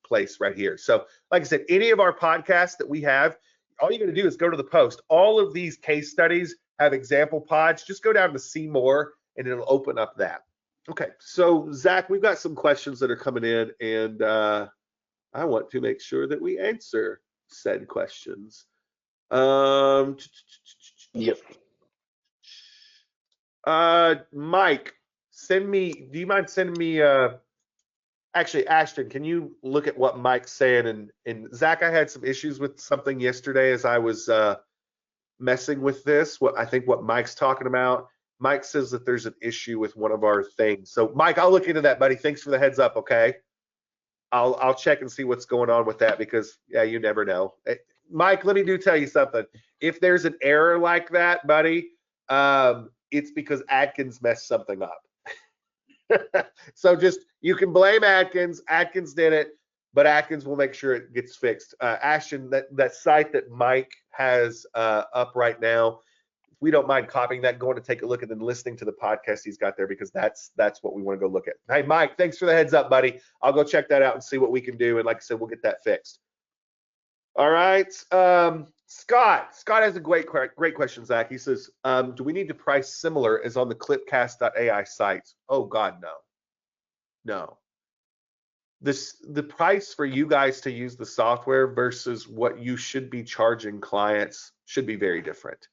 place right here. So like I said, any of our podcasts that we have, all you got to do is go to the post. All of these case studies have example pods. Just go down to see more and it'll open up that. Okay, so Zach, we've got some questions that are coming in, and I want to make sure that we answer said questions. Yep. Mike Do you mind sending me, actually, Ashton, can you look at what Mike's saying? And Zach, I had some issues with something yesterday as I was messing with this. What Mike's talking about. Mike says that there's an issue with one of our things. So Mike, I'll look into that, buddy. Thanks for the heads up. Okay. I'll check and see what's going on with that because yeah, you never know. Mike, let me tell you something. If there's an error like that, buddy, it's because Atkins messed something up. So just you can blame Atkins. Atkins did it, but Atkins will make sure it gets fixed. Ashton, that site that Mike has up right now, if we don't mind copying that, going to take a look and then listening to the podcast he's got there because that's what we want to go look at. Hey, Mike, thanks for the heads up, buddy. I'll go check that out and see what we can do. And like I said, we'll get that fixed. All right. Scott has a great question, Zach. He says, do we need to price similar as on the clipcast.ai sites? Oh God, no. The price for you guys to use the software versus what you should be charging clients should be very different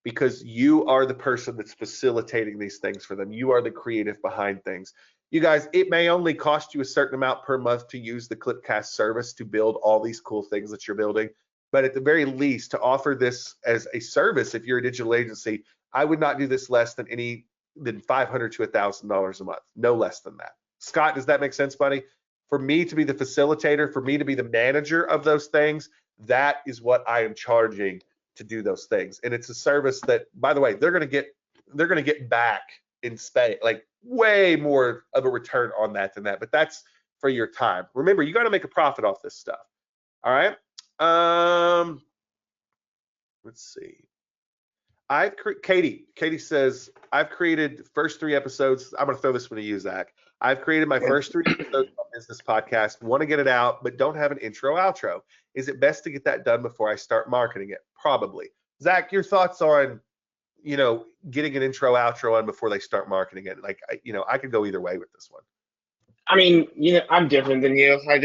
because you are the person that's facilitating these things for them. You are the creative behind things. You guys, it may only cost you a certain amount per month to use the Clipcast service to build all these cool things that you're building. But at the very least, to offer this as a service, if you're a digital agency, I would not do this less than $500 to $1,000 a month, no less than that. Scott, does that make sense, buddy? For me to be the facilitator, for me to be the manager of those things, that is what I am charging to do those things. And it's a service that, by the way, they're going to get back in spend, like way more of a return on that than that. But that's for your time. Remember, you got to make a profit off this stuff. All right. Let's see. Katie says, I've created first 3 episodes. I'm going to throw this one to you, Zach. I've created my first 3 episodes on Business Podcast, want to get it out, but don't have an intro outro. Is it best to get that done before I start marketing it? Probably. Zach, your thoughts on, getting an intro outro on before they start marketing it? Like, I could go either way with this one. I mean, I'm different than you. I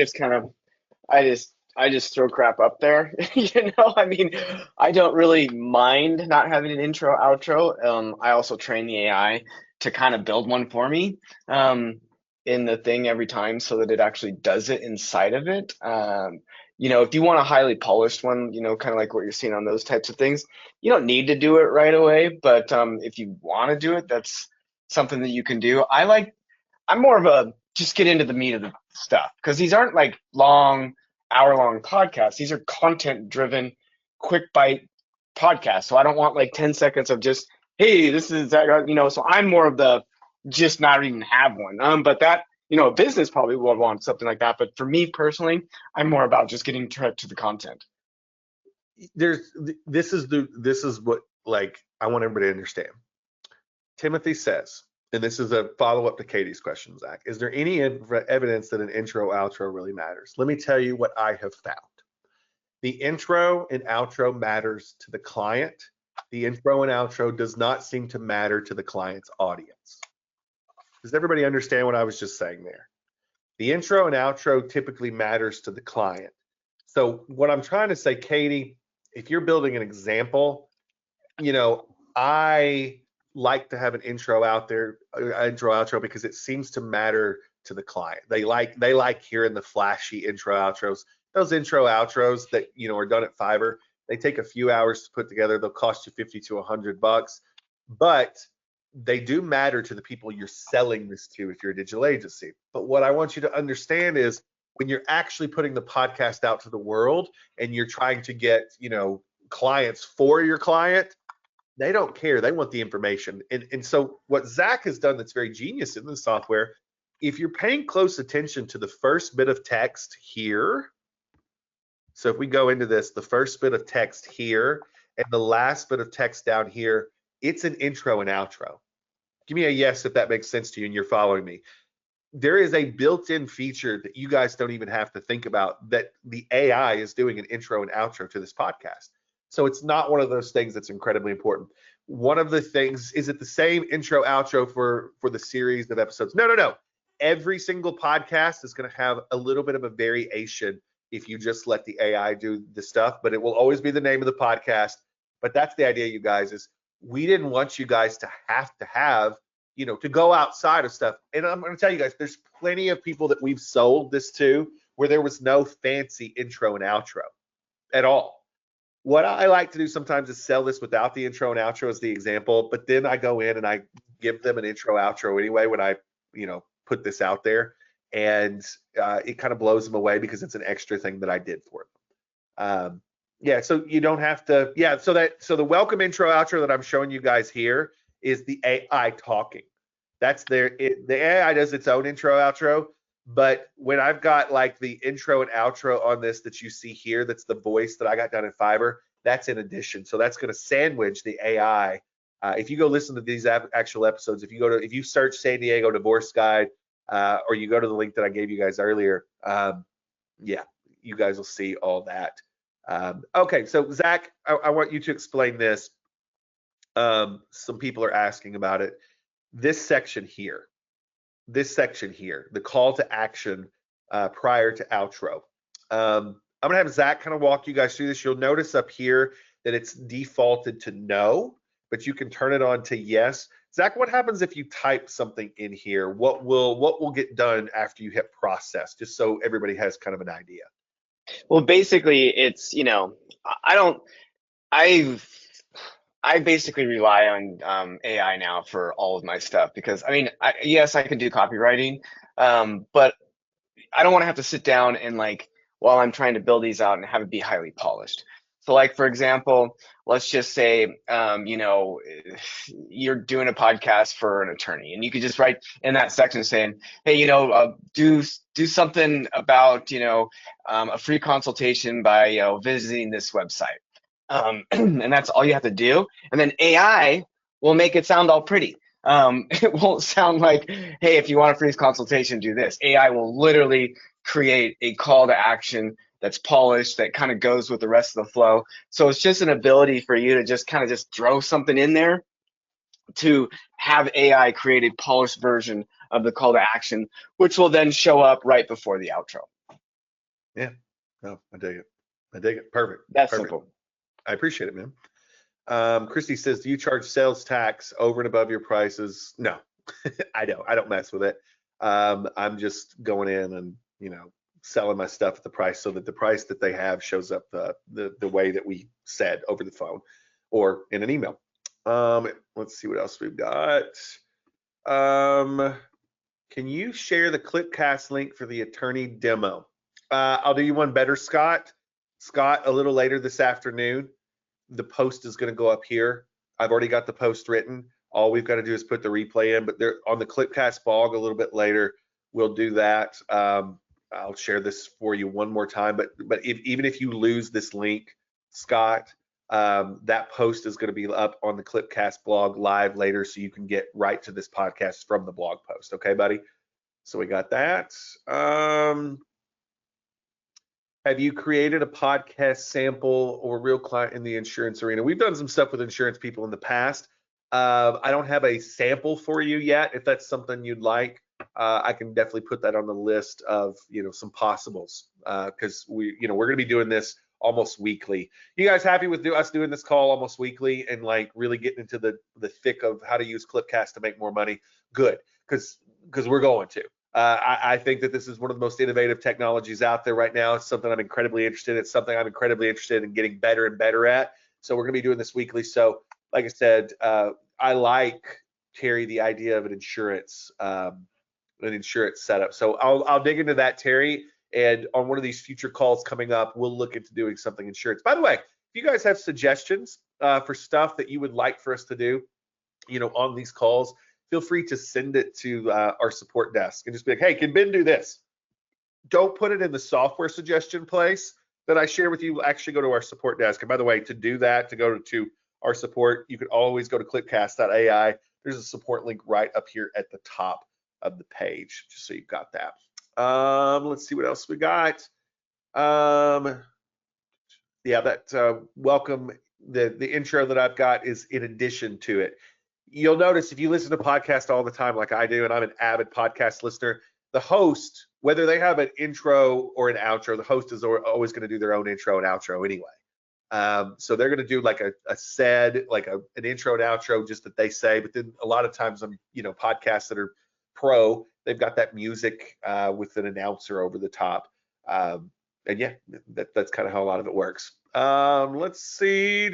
just throw crap up there. I mean, I don't really mind not having an intro outro. I also train the AI to kind of build one for me in the thing every time so that it actually does it inside of it. If you want a highly polished one, kind of like what you're seeing on those types of things, you don't need to do it right away. But if you want to do it, that's something that you can do. I'm more of a just get into the meat of the stuff because these aren't like hour-long podcasts. These are content-driven, quick bite podcasts. So I don't want like 10 seconds of just, hey, this is that, so I'm more of the just not even have one. But that, a business probably will want something like that. But for me personally, I'm more about just getting to the content. This is what, like, I want everybody to understand. Timothy says, and this is a follow-up to Katie's question, Zach, is there any evidence that an intro outro really matters? Let me tell you what I have found. The intro and outro matters to the client. The intro and outro does not seem to matter to the client's audience. Does everybody understand what I was just saying there? The intro and outro typically matters to the client. So what I'm trying to say, Katie, if you're building an example, I like to have an intro outro because it seems to matter to the client. They like hearing the flashy intro outros. Those intro outros that are done at Fiverr, they take a few hours to put together. They'll cost you $50 to $100, but they do matter to the people you're selling this to if you're a digital agency. But what I want you to understand is when you're actually putting the podcast out to the world and you're trying to get clients for your client, they don't care. They want the information. And so what Zach has done that's very genius in the software, if you're paying close attention to the first bit of text here, so if we go into this, the first bit of text here and the last bit of text down here, it's an intro and outro. Give me a yes if that makes sense to you and you're following me. There is a built-in feature that you guys don't even have to think about that the AI is doing an intro and outro to this podcast. So it's not one of those things that's incredibly important. One of the things, is it the same intro outro for the series of episodes? No. Every single podcast is going to have a little bit of a variation if you just let the AI do the stuff, but it will always be the name of the podcast. But that's the idea, you guys, is we didn't want you guys to have to go outside of stuff. And I'm going to tell you guys, there's plenty of people that we've sold this to where there was no fancy intro and outro at all. What I like to do sometimes is sell this without the intro and outro as the example, but then I go in and I give them an intro outro anyway when I, put this out there, and it kind of blows them away because it's an extra thing that I did for them. Yeah, so you don't have to. Yeah, so the welcome intro outro that I'm showing you guys here is the AI talking. That's the AI does its own intro outro. But when I've got like the intro and outro on this that you see here, that's the voice that I got done in Fiverr, that's in addition. So that's going to sandwich the AI. If you go listen to these actual episodes, if you search San Diego Divorce Guide, or you go to the link that I gave you guys earlier, yeah, you guys will see all that. Okay, so Zach, I want you to explain this. Some people are asking about it. This section here, the call to action prior to outro. I'm gonna have Zach kind of walk you guys through this. You'll notice up here that it's defaulted to no, but you can turn it on to yes. Zach, what happens if you type something in here? What will get done after you hit process? Just so everybody has kind of an idea. Well, basically, it's, I don't, I I basically rely on AI now for all of my stuff because I mean, yes, I can do copywriting, but I don't want to have to sit down and like while I'm trying to build these out and have it be highly polished. So like for example, let's just say you're doing a podcast for an attorney and you could just write in that section saying, hey, do something about a free consultation by visiting this website. And that's all you have to do. And then AI will make it sound all pretty. It won't sound like, hey, if you want a free consultation, do this. AI will literally create a call to action that's polished, that kind of goes with the rest of the flow. So it's just an ability for you to just kind of just throw something in there to have AI create a polished version of the call to action, which will then show up right before the outro. Yeah, no, I dig it. I dig it. Perfect. That's Perfect. simple. I appreciate it, man. Christy says, do you charge sales tax over and above your prices? No, I don't. I don't mess with it. I'm just going in and, selling my stuff at the price so that the price that they have shows up the way that we said over the phone or in an email. Let's see what else we've got. Can you share the Clipcast link for the attorney demo? I'll do you one better, Scott. Scott, a little later this afternoon, the post is going to go up here. I've already got the post written. All we've got to do is put the replay in, but they're on the Clipcast blog a little bit later. We'll do that. I'll share this for you one more time, but even if you lose this link, Scott, that post is going to be up on the Clipcast blog live later, so you can get right to this podcast from the blog post. Okay, buddy? So we got that. Have you created a podcast sample or real client in the insurance arena? We've done some stuff with insurance people in the past. I don't have a sample for you yet. If that's something you'd like, I can definitely put that on the list of some possibles because we're going to be doing this almost weekly. You guys happy with us doing this call almost weekly and like really getting into the thick of how to use Clipcast to make more money? Good, because we're going to. I think that this is one of the most innovative technologies out there right now. It's something I'm incredibly interested in. It's something I'm incredibly interested in getting better and better at. So we're going to be doing this weekly. So like I said, I like, Terry, the idea of an insurance setup. So I'll dig into that, Terry. And on one of these future calls coming up, we'll look into doing something insurance. By the way, if you guys have suggestions for stuff that you would like for us to do, on these calls, feel free to send it to our support desk and just be like, hey, can Ben do this? Don't put it in the software suggestion place that I share with you. Actually go to our support desk. And by the way, to do that, to go to our support, you can always go to clipcast.ai. There's a support link right up here at the top of the page, just so you've got that. Let's see what else we got. Yeah, that welcome, the intro that I've got is in addition to it. You'll notice if you listen to podcasts all the time like I do, and I'm an avid podcast listener, the host, whether they have an intro or an outro, the host is always going to do their own intro and outro anyway. So they're going to do like a said, like an intro and outro just that they say. But then a lot of times on, podcasts that are pro, they've got that music with an announcer over the top. And yeah, that's kind of how a lot of it works. Let's see.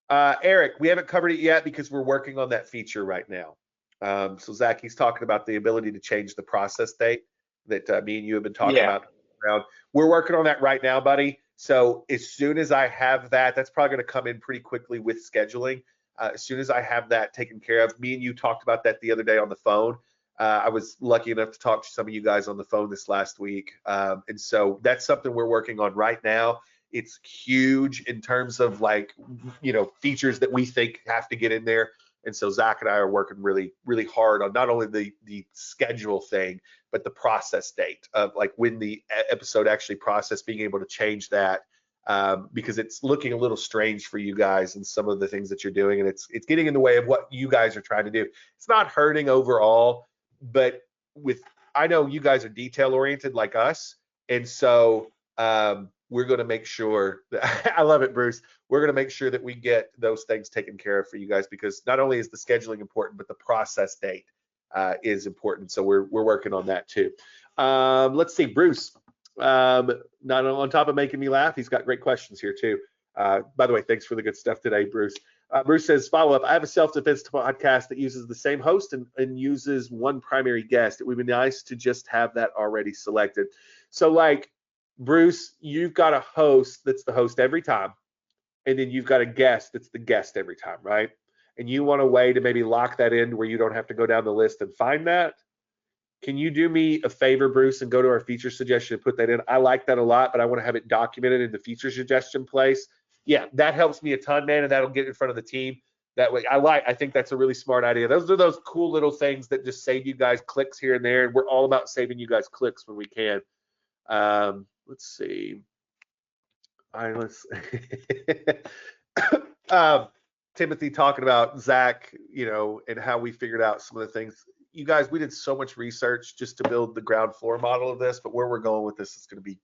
Eric, we haven't covered it yet because we're working on that feature right now. So Zach, he's talking about the ability to change the process date that me and you have been talking Yeah. about around. We're working on that right now, buddy. So as soon as I have that, that's probably going to come in pretty quickly with scheduling. As soon as I have that taken care of, me and you talked about that the other day on the phone. I was lucky enough to talk to some of you guys on the phone this last week. And so that's something we're working on right now. It's huge in terms of like, features that we think have to get in there. And so Zach and I are working really, really hard on not only the schedule thing, but the process date of like when the episode actually processed, being able to change that, because it's looking a little strange for you guys and some of the things that you're doing, and it's getting in the way of what you guys are trying to do. It's not hurting overall, but I know you guys are detail oriented like us, and so we're going to make sure that I love it, Bruce. We're going to make sure that we get those things taken care of for you guys, because not only is the scheduling important, but the process date is important. So we're working on that too. Let's see, Bruce. Not on top of making me laugh, he's got great questions here too. By the way, thanks for the good stuff today, Bruce. Bruce says, follow up. I have a self-defense podcast that uses the same host and uses one primary guest. It would be nice to just have that already selected. So like, Bruce, you've got a host that's the host every time, and then you've got a guest that's the guest every time, right? And you want a way to maybe lock that in where you don't have to go down the list and find that. Can you do me a favor, Bruce, and go to our feature suggestion and put that in? I like that a lot, but I want to have it documented in the feature suggestion place. Yeah, that helps me a ton, man, and that'll get in front of the team. That way, I think that's a really smart idea. Those are those cool little things that just save you guys clicks here and there, and we're all about saving you guys clicks when we can. Let's see. All right, let's. Timothy talking about Zach, and how we figured out some of the things. You guys, we did so much research just to build the ground floor model of this, but where we're going with this is going to be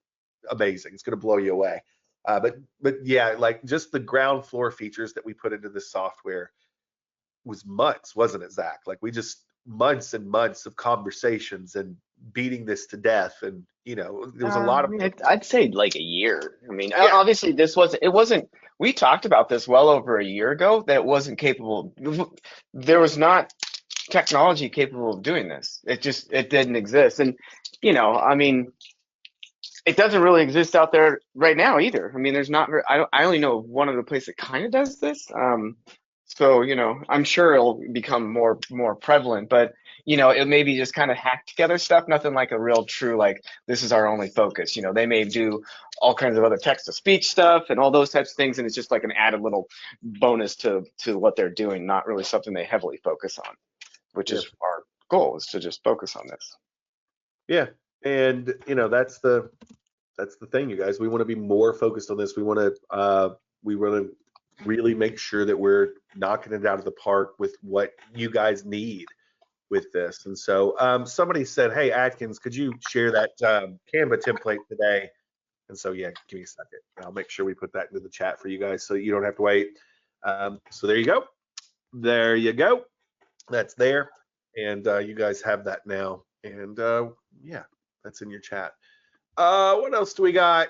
amazing. It's going to blow you away. But yeah, like just the ground floor features that we put into this software was months, wasn't it, Zach? Like we just months and months of conversations and beating this to death, and there was a lot of. I'd say like a year. I mean, Yeah, obviously it wasn't, we talked about this well over a year ago that it wasn't capable. There was not technology capable of doing this. It didn't exist. And, I mean, it doesn't really exist out there right now either. I mean, there's not, I only know of one other place that kind of does this. So, I'm sure it'll become more prevalent, but it may be just kind of hacked together stuff, nothing like a real true, like, this is our only focus. They may do all kinds of other text to speech stuff and all those types of things, and it's just like an added little bonus to what they're doing, not really something they heavily focus on, which yeah, is our goal, is to just focus on this. yeah. And that's the thing, you guys. We want to be more focused on this. We want to really make sure that we're knocking it out of the park with what you guys need with this. And so somebody said, hey, Atkins, could you share that Canva template today? And so, yeah, give me a second. I'll make sure we put that into the chat for you guys so you don't have to wait. So there you go. There you go. That's there. And you guys have that now. And yeah, that's in your chat. What else do we got?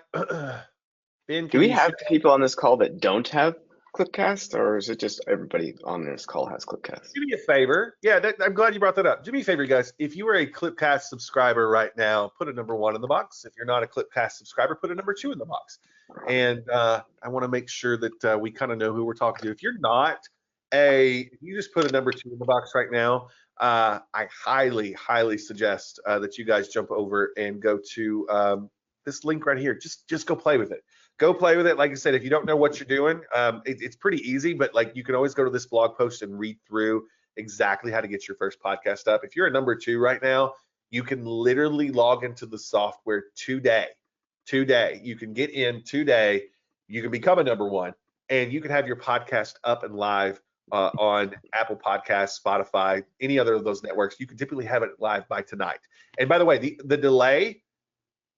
Ben, Do we have people on this call that don't have Clipcast, or is it just everybody on this call has Clipcast? do me a favor. Yeah, I'm glad you brought that up. Do me a favor, guys. If you are a Clipcast subscriber right now, put a number 1 in the box. If you're not a Clipcast subscriber, put a number 2 in the box. And I want to make sure that we kind of know who we're talking to. If you're not you just put a number 2 in the box right now. I highly, highly suggest that you guys jump over and go to this link right here. Just go play with it. Go play with it. Like I said, if you don't know what you're doing, it's pretty easy, but like you can always go to this blog post and read through exactly how to get your first podcast up. If you're a number 2 right now, you can literally log into the software today. You can get in today. You can become a number 1, and you can have your podcast up and live on Apple Podcasts, Spotify, any other of those networks. You can typically have it live by tonight. And by the way, the delay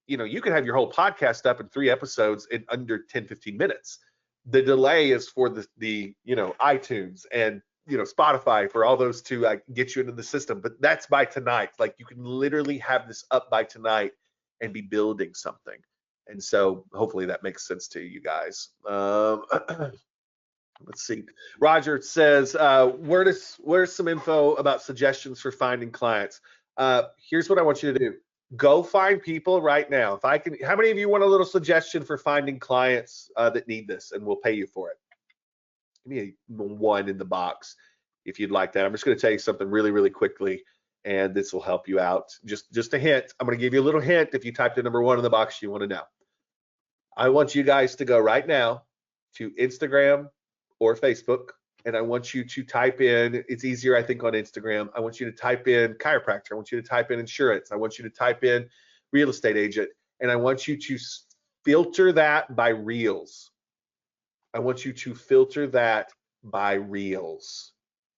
you can have your whole podcast up in 3 episodes in under 10, 15 minutes. The delay is for the iTunes and Spotify, for all those to get you into the system. But that's by tonight. Like, you can literally have this up by tonight and be building something. And so hopefully that makes sense to you guys. Let's see. Roger says, where's some info about suggestions for finding clients? Here's what I want you to do. Go find people right now. If I can, how many of you want a little suggestion for finding clients that need this, and we'll pay you for it? Give me a 1 in the box if you'd like that. I'm just going to tell you something really, really quickly, and this will help you out. Just a hint. I'm going to give you a little hint. If you type the number 1 in the box, you want to know. I want you guys to go right now to Instagram or Facebook, and I want you to type in, it's easier, I think, on Instagram. I want you to type in chiropractor. I want you to type in insurance. I want you to type in real estate agent, and I want you to filter that by reels. I want you to filter that by reels.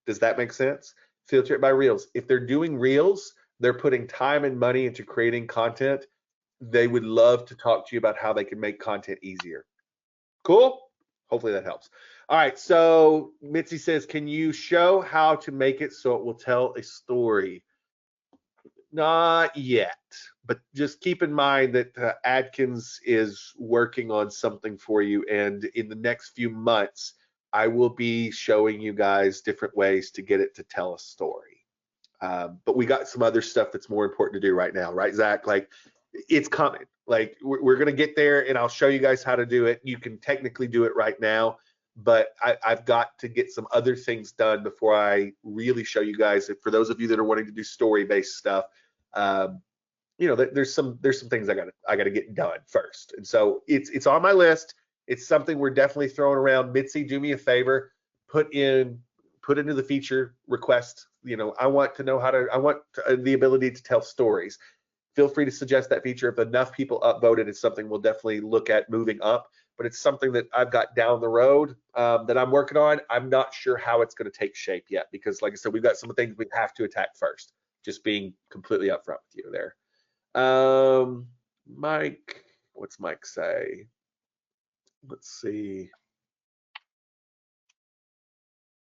Does that make sense? Filter it by reels. If they're doing reels, they're putting time and money into creating content. They would love to talk to you about how they can make content easier. Cool? Hopefully that helps. All right, so Mitzi says, can you show how to make it so it will tell a story? Not yet, but just keep in mind that Adkins is working on something for you, and in the next few months, I will be showing you guys different ways to get it to tell a story. But we got some other stuff that's more important to do right now, right, Zach? Like, it's coming. Like, we're going to get there, and I'll show you guys how to do it. You can technically do it right now, but I've got to get some other things done before I really show you guys. For those of you that are wanting to do story-based stuff, there's some things I gotta get done first. And so it's on my list. It's something we're definitely throwing around. Mitzi, do me a favor, put into the feature request. I want to know I want the ability to tell stories. Feel free to suggest that feature. If enough people upvote it, it's something we'll definitely look at moving up. But it's something that I've got down the road that I'm working on. I'm not sure how it's going to take shape yet, because, like I said, we've got some things we have to attack first. Just being completely upfront with you there. Mike, what's Mike say? Let's see.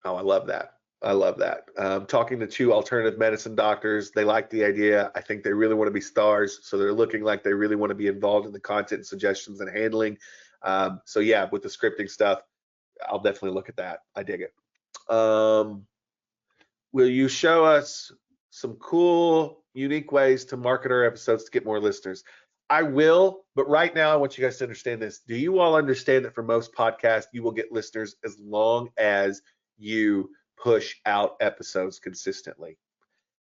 Oh, I love that. I love that. Talking to 2 alternative medicine doctors, they like the idea. I think they really want to be stars, so they're looking like they really want to be involved in the content, suggestions, and handling. So yeah, with the scripting stuff, I'll definitely look at that. I dig it. Will you show us some cool, unique ways to market our episodes to get more listeners? I will, but right now I want you guys to understand this. Do you all understand that for most podcasts, you will get listeners as long as you push out episodes consistently?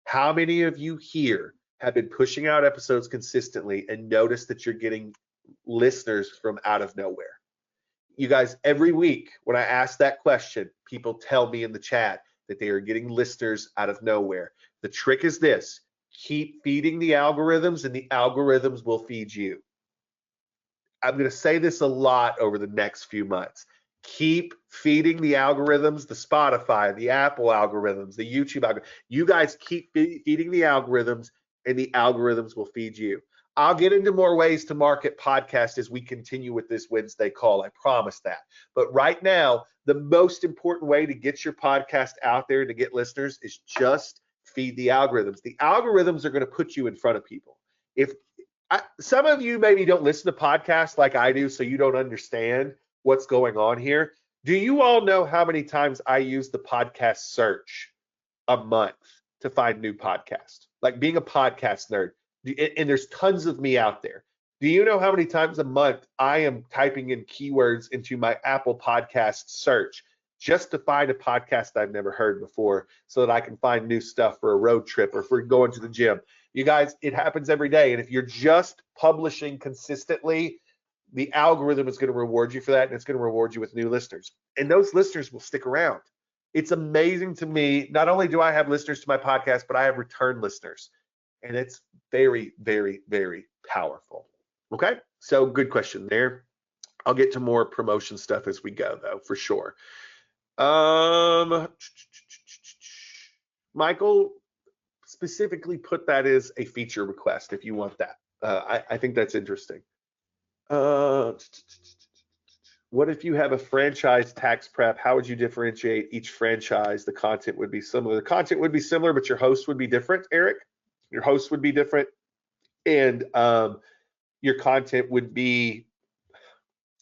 How many of you here have been pushing out episodes consistently and notice that you're getting listeners from out of nowhere? You guys, every week when I ask that question, people tell me in the chat that they are getting listeners out of nowhere. The trick is this: keep feeding the algorithms, and the algorithms will feed you. I'm going to say this a lot over the next few months. Keep feeding the algorithms, the Spotify, the Apple algorithms, the YouTube algorithms. You guys keep feeding the algorithms, and the algorithms will feed you. I'll get into more ways to market podcasts as we continue with this Wednesday call. I promise that. But right now, the most important way to get your podcast out there to get listeners is just feed the algorithms. The algorithms are going to put you in front of people. Some of you maybe don't listen to podcasts like I do, so you don't understand what's going on here. Do you all know how many times I use the podcast search a month to find new podcasts? Like, being a podcast nerd, and there's tons of me out there. Do you know how many times a month I am typing in keywords into my Apple Podcast search just to find a podcast I've never heard before, so that I can find new stuff for a road trip or for going to the gym? You guys, it happens every day. And if you're just publishing consistently, the algorithm is going to reward you for that, and it's going to reward you with new listeners. And those listeners will stick around. It's amazing to me. Not only do I have listeners to my podcast, but I have return listeners. And it's very, very, very powerful. Okay, so good question there. I'll get to more promotion stuff as we go, though, for sure. Michael specifically put that as a feature request if you want that. I think that's interesting. Uh, what if you have a franchise tax prep? How would you differentiate each franchise? The content would be similar. The content would be similar, but your host would be different, Eric. Your host would be different, and your content would be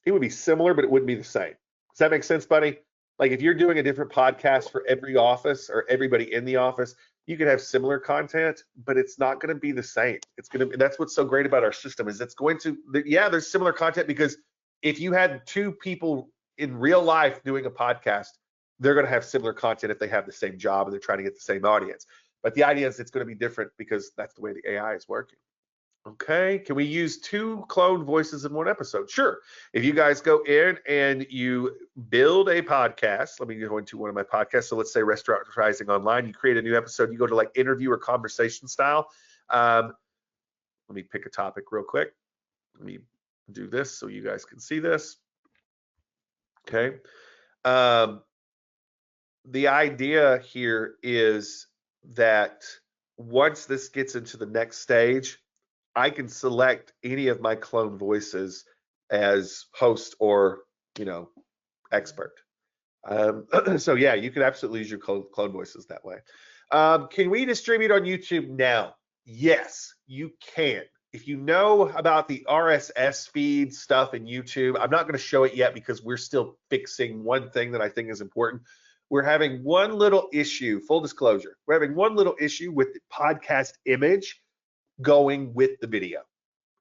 it would be similar, but it wouldn't be the same. Does that make sense, buddy? Like if you're doing a different podcast for every office or everybody in the office, you could have similar content, but it's not going to be the same. It's going to that's what's so great about our system is it's going to yeah, there's similar content because if you had two people in real life doing a podcast, they're going to have similar content if they have the same job and they're trying to get the same audience. But the idea is it's going to be different because that's the way the AI is working. Okay, can we use two cloned voices in one episode? Sure. If you guys go in and you build a podcast, let me go into one of my podcasts. So let's say Restaurant Rising Online, you create a new episode, you go to like interview or conversation style. Let me pick a topic real quick. Let me do this so you guys can see this. Okay. The idea here is that once this gets into the next stage, I can select any of my clone voices as host or, expert. So yeah, you can absolutely use your clone voices that way. Can we distribute on YouTube now? Yes, you can. If you know about the RSS feed stuff in YouTube, I'm not going to show it yet because we're still fixing one thing that I think is important. We're having one little issue, full disclosure, we're having one little issue with the podcast image going with the video.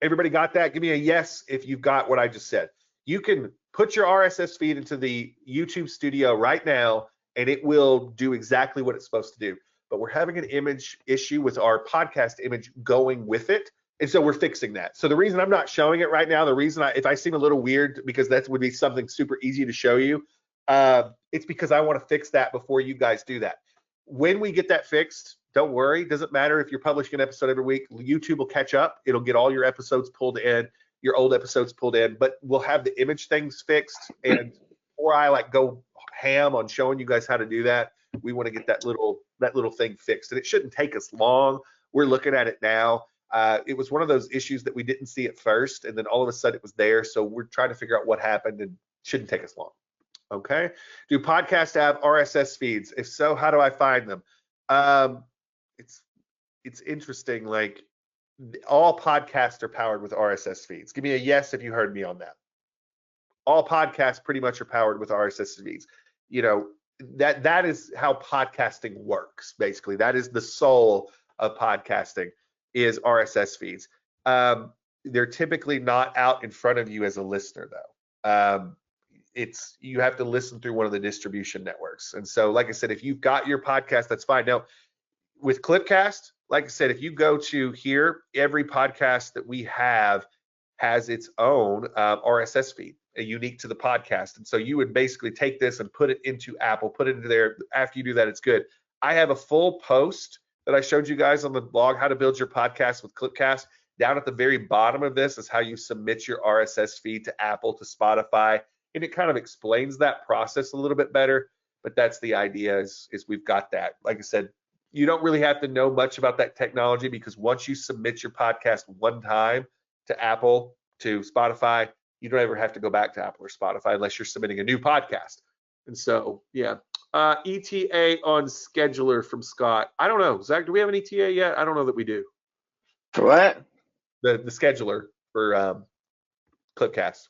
Everybody got that? Give me a yes if you've got what I just said. You can put your RSS feed into the YouTube studio right now, and it will do exactly what it's supposed to do. But we're having an image issue with our podcast image going with it. And so we're fixing that. So the reason I'm not showing it right now, the reason if I seem a little weird, because that would be something super easy to show you, it's because I want to fix that before you guys do that. When we get that fixed, don't worry. Doesn't matter if you're publishing an episode every week. YouTube will catch up. It'll get all your episodes pulled in, your old episodes pulled in, but we'll have the image things fixed. And before I go ham on showing you guys how to do that, we want to get that little thing fixed. And it shouldn't take us long. We're looking at it now. It was one of those issues that we didn't see at first, and then all of a sudden it was there. So we're trying to figure out what happened, and it shouldn't take us long. Okay. Do podcasts have RSS feeds? If so, how do I find them? It's interesting. Like all podcasts are powered with RSS feeds. Give me a yes if you heard me on that. All podcasts pretty much are powered with RSS feeds. That is how podcasting works. Basically, that is the soul of podcasting is RSS feeds. They're typically not out in front of you as a listener though. You have to listen through one of the distribution networks. And so, like I said, if you've got your podcast, that's fine. Now, with Clipcast, like I said, if you go to here, every podcast that we have has its own RSS feed, unique to the podcast. And so you would basically take this and put it into Apple, put it into there. After you do that, it's good. I have a full post that I showed you guys on the blog, how to build your podcast with Clipcast. Down at the very bottom of this is how you submit your RSS feed to Apple, to Spotify. And it kind of explains that process a little bit better. But that's the idea is we've got that. Like I said, you don't really have to know much about that technology because once you submit your podcast one time to Apple, to Spotify, you don't ever have to go back to Apple or Spotify unless you're submitting a new podcast. And so, yeah. ETA on scheduler from Scott. I don't know. Zach, do we have an ETA yet? I don't know that we do. For what? The scheduler for Clipcast.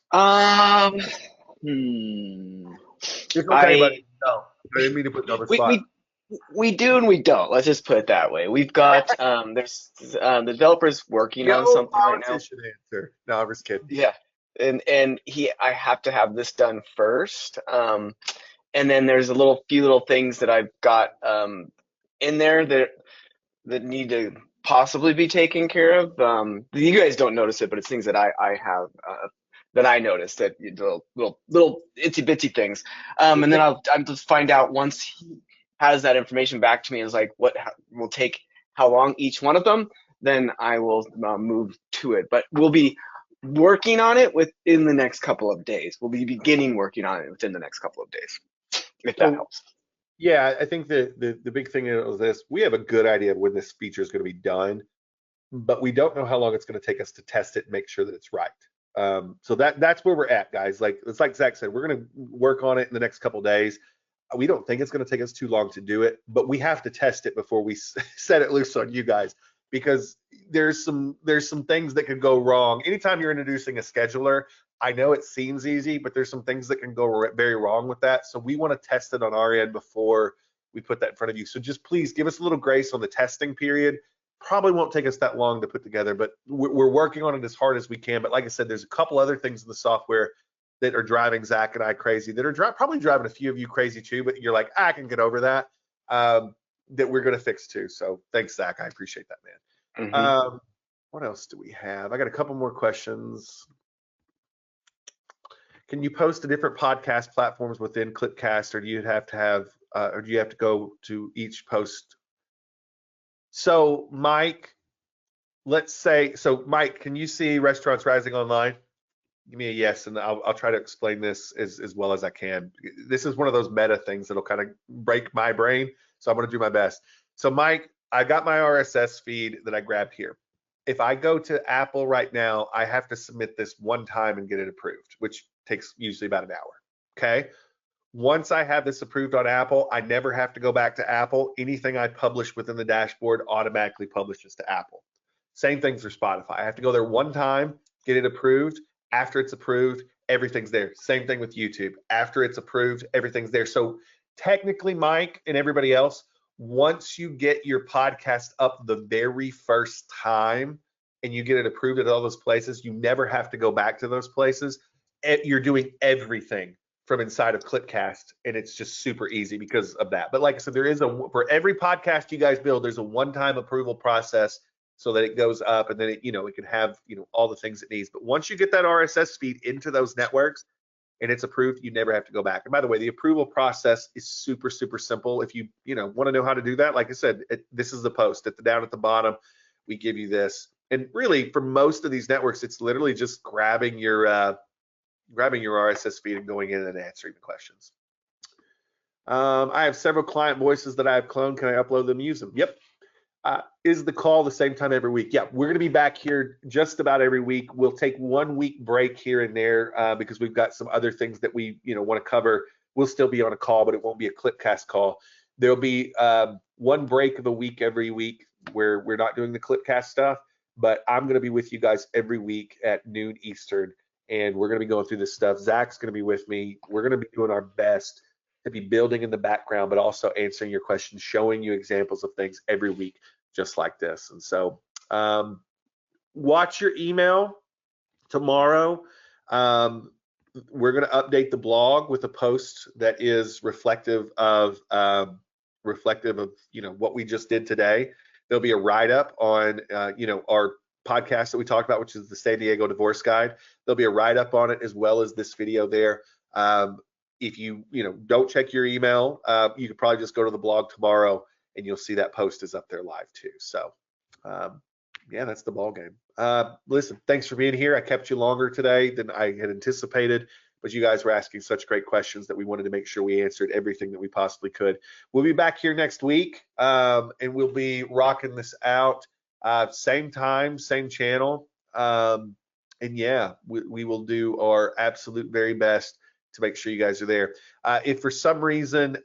It's okay, buddy. No, I didn't mean to put you on the spot. We do and we don't. Let's just put it that way. We've got there's the developers working on something right now. Answer. No, I'm just kidding. Yeah, and I have to have this done first. And then there's a few little things that I've got in there that need to possibly be taken care of. You guys don't notice it, but it's things that I have that I noticed, that little itsy bitsy things. And then I'll just find out once he has that information back to me is like what will take how long each one of them, then I will move to it. But we'll be working on it within the next couple of days. We'll be beginning working on it within the next couple of days, if that helps. Yeah, I think the big thing is this: we have a good idea of when this feature is going to be done. but we don't know how long it's going to take us to test it and make sure that it's right. So that's where we're at, guys. Like it's like Zach said, we're going to work on it in the next couple days. We don't think it's going to take us too long to do it, but we have to test it before we set it loose on you guys, because there's some things that could go wrong. Anytime you're introducing a scheduler, I know it seems easy, but there's some things that can go very wrong with that. So we want to test it on our end before we put that in front of you. So just please give us a little grace on the testing period. Probably won't take us that long to put together, but we're working on it as hard as we can. But like I said, there's a couple other things in the software that are driving Zach and I crazy, that are probably driving a few of you crazy too, but you're like, I can get over that, that we're going to fix too. So thanks, Zach. I appreciate that, man. Mm-hmm. What else do we have? I got a couple more questions. Can you post to different podcast platforms within Clipcast, or do you have to have, or do you have to go to each post? So Mike, let's say, so Mike, can you see Restaurants Rising online? Give me a yes, and I'll try to explain this as well as I can. This is one of those meta things that'll kind of break my brain, so I'm going to do my best. So Mike, I got my RSS feed that I grabbed here. If I go to Apple right now, I have to submit this one time and get it approved, which takes usually about an hour. Okay. Once I have this approved on Apple, I never have to go back to Apple. Anything I publish within the dashboard automatically publishes to Apple. Same thing for Spotify. I have to go there one time, get it approved. After it's approved, everything's there. Same thing with YouTube. After it's approved, everything's there. So technically, Mike and everybody else, once you get your podcast up the very first time and you get it approved at all those places, you never have to go back to those places. You're doing everything from inside of Clipcast, and it's just super easy because of that. But like I said, there is for every podcast you guys build, there's a one-time approval process so that it goes up, and then it can have all the things it needs. But once you get that RSS feed into those networks and it's approved, you never have to go back. And by the way, the approval process is super, super simple. If you want to know how to do that, like I said, this is the post down at the bottom. We give you this, and really for most of these networks, it's literally just grabbing your RSS feed and going in and answering the questions. I have several client voices that I have cloned. Can I upload them and use them? Yep. Is the call the same time every week? Yeah, we're going to be back here just about every week. We'll take 1 week break here and there because we've got some other things that we want to cover. We'll still be on a call, but it won't be a Clipcast call. There'll be one break of a week every week where we're not doing the Clipcast stuff, but I'm going to be with you guys every week at noon Eastern, and we're going to be going through this stuff. Zach's going to be with me. We're going to be doing our best to be building in the background, but also answering your questions, showing you examples of things every week, just like this. And so watch your email tomorrow. We're going to update the blog with a post that is reflective of what we just did today. There'll be a write-up on our podcast that we talked about, which is the San Diego Divorce Guide. There'll be a write-up on it as well as this video there. If you don't check your email, you could probably just go to the blog tomorrow and you'll see that post is up there live too. So yeah, that's the ball game. Listen, thanks for being here. I kept you longer today than I had anticipated, but you guys were asking such great questions that we wanted to make sure we answered everything that we possibly could. We'll be back here next week, and we'll be rocking this out. Same time, same channel. And yeah, we will do our absolute very best to make sure you guys are there. If for some reason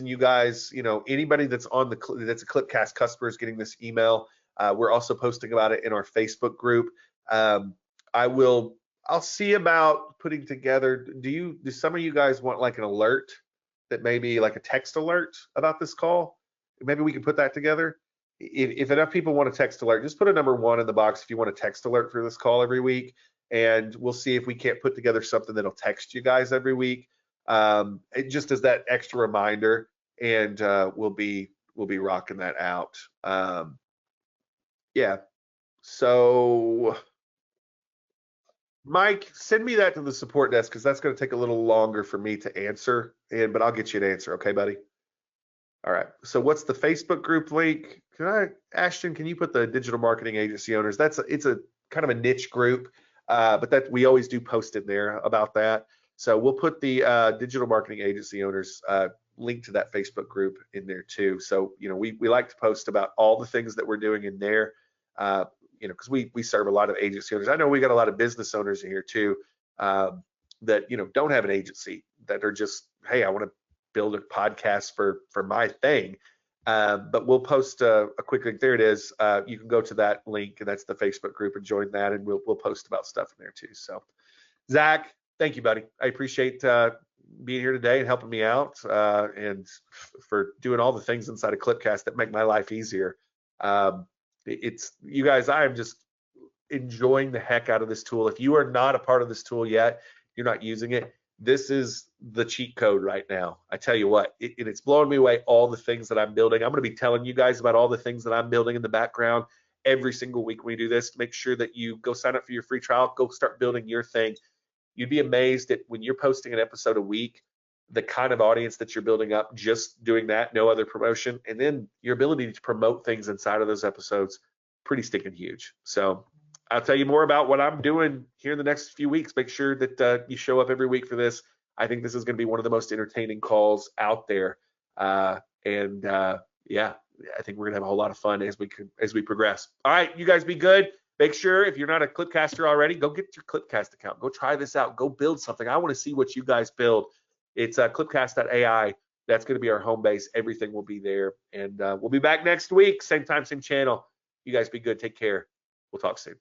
you guys, anybody that's that's a Clipcast customer is getting this email, we're also posting about it in our Facebook group. I'll see about putting together. Do some of you guys want like an alert that maybe like a text alert about this call? Maybe we can put that together. If enough people want a text alert, just put a number 1 in the box if you want a text alert for this call every week. And we'll see if we can't put together something that'll text you guys every week, just as that extra reminder. And we'll be rocking that out. Yeah. So, Mike, send me that to the support desk because that's going to take a little longer for me to answer. But I'll get you an answer, okay, buddy? All right. So, what's the Facebook group link? Ashton, can you put the digital marketing agency owners? It's a kind of a niche group. But that we always do post in there about that. So we'll put the digital marketing agency owners link to that Facebook group in there too. So we like to post about all the things that we're doing in there. Because we serve a lot of agency owners. I know we got a lot of business owners in here too, that don't have an agency, that are just, hey, I want to build a podcast for my thing. But we'll post a quick link. There it is. You can go to that link, and that's the Facebook group, and join that, and we'll post about stuff in there too. So, Zach, thank you, buddy. I appreciate being here today and helping me out, and for doing all the things inside of Clipcast that make my life easier. It's you guys. I am just enjoying the heck out of this tool. If you are not a part of this tool yet, you're not using it, this is the cheat code right now. I tell you what, it's blowing me away, all the things that I'm building. I'm going to be telling you guys about all the things that I'm building in the background every single week when we do this. Make sure that you go sign up for your free trial, go start building your thing. You'd be amazed at when you're posting an episode a week, the kind of audience that you're building up just doing that, no other promotion, and then your ability to promote things inside of those episodes, pretty stinking huge. So I'll tell you more about what I'm doing here in the next few weeks. Make sure that you show up every week for this. I think this is going to be one of the most entertaining calls out there. Yeah, I think we're going to have a whole lot of fun as we progress. All right, you guys be good. Make sure if you're not a Clipcaster already, go get your Clipcast account. Go try this out. Go build something. I want to see what you guys build. It's clipcast.ai. That's going to be our home base. Everything will be there. And we'll be back next week. Same time, same channel. You guys be good. Take care. We'll talk soon.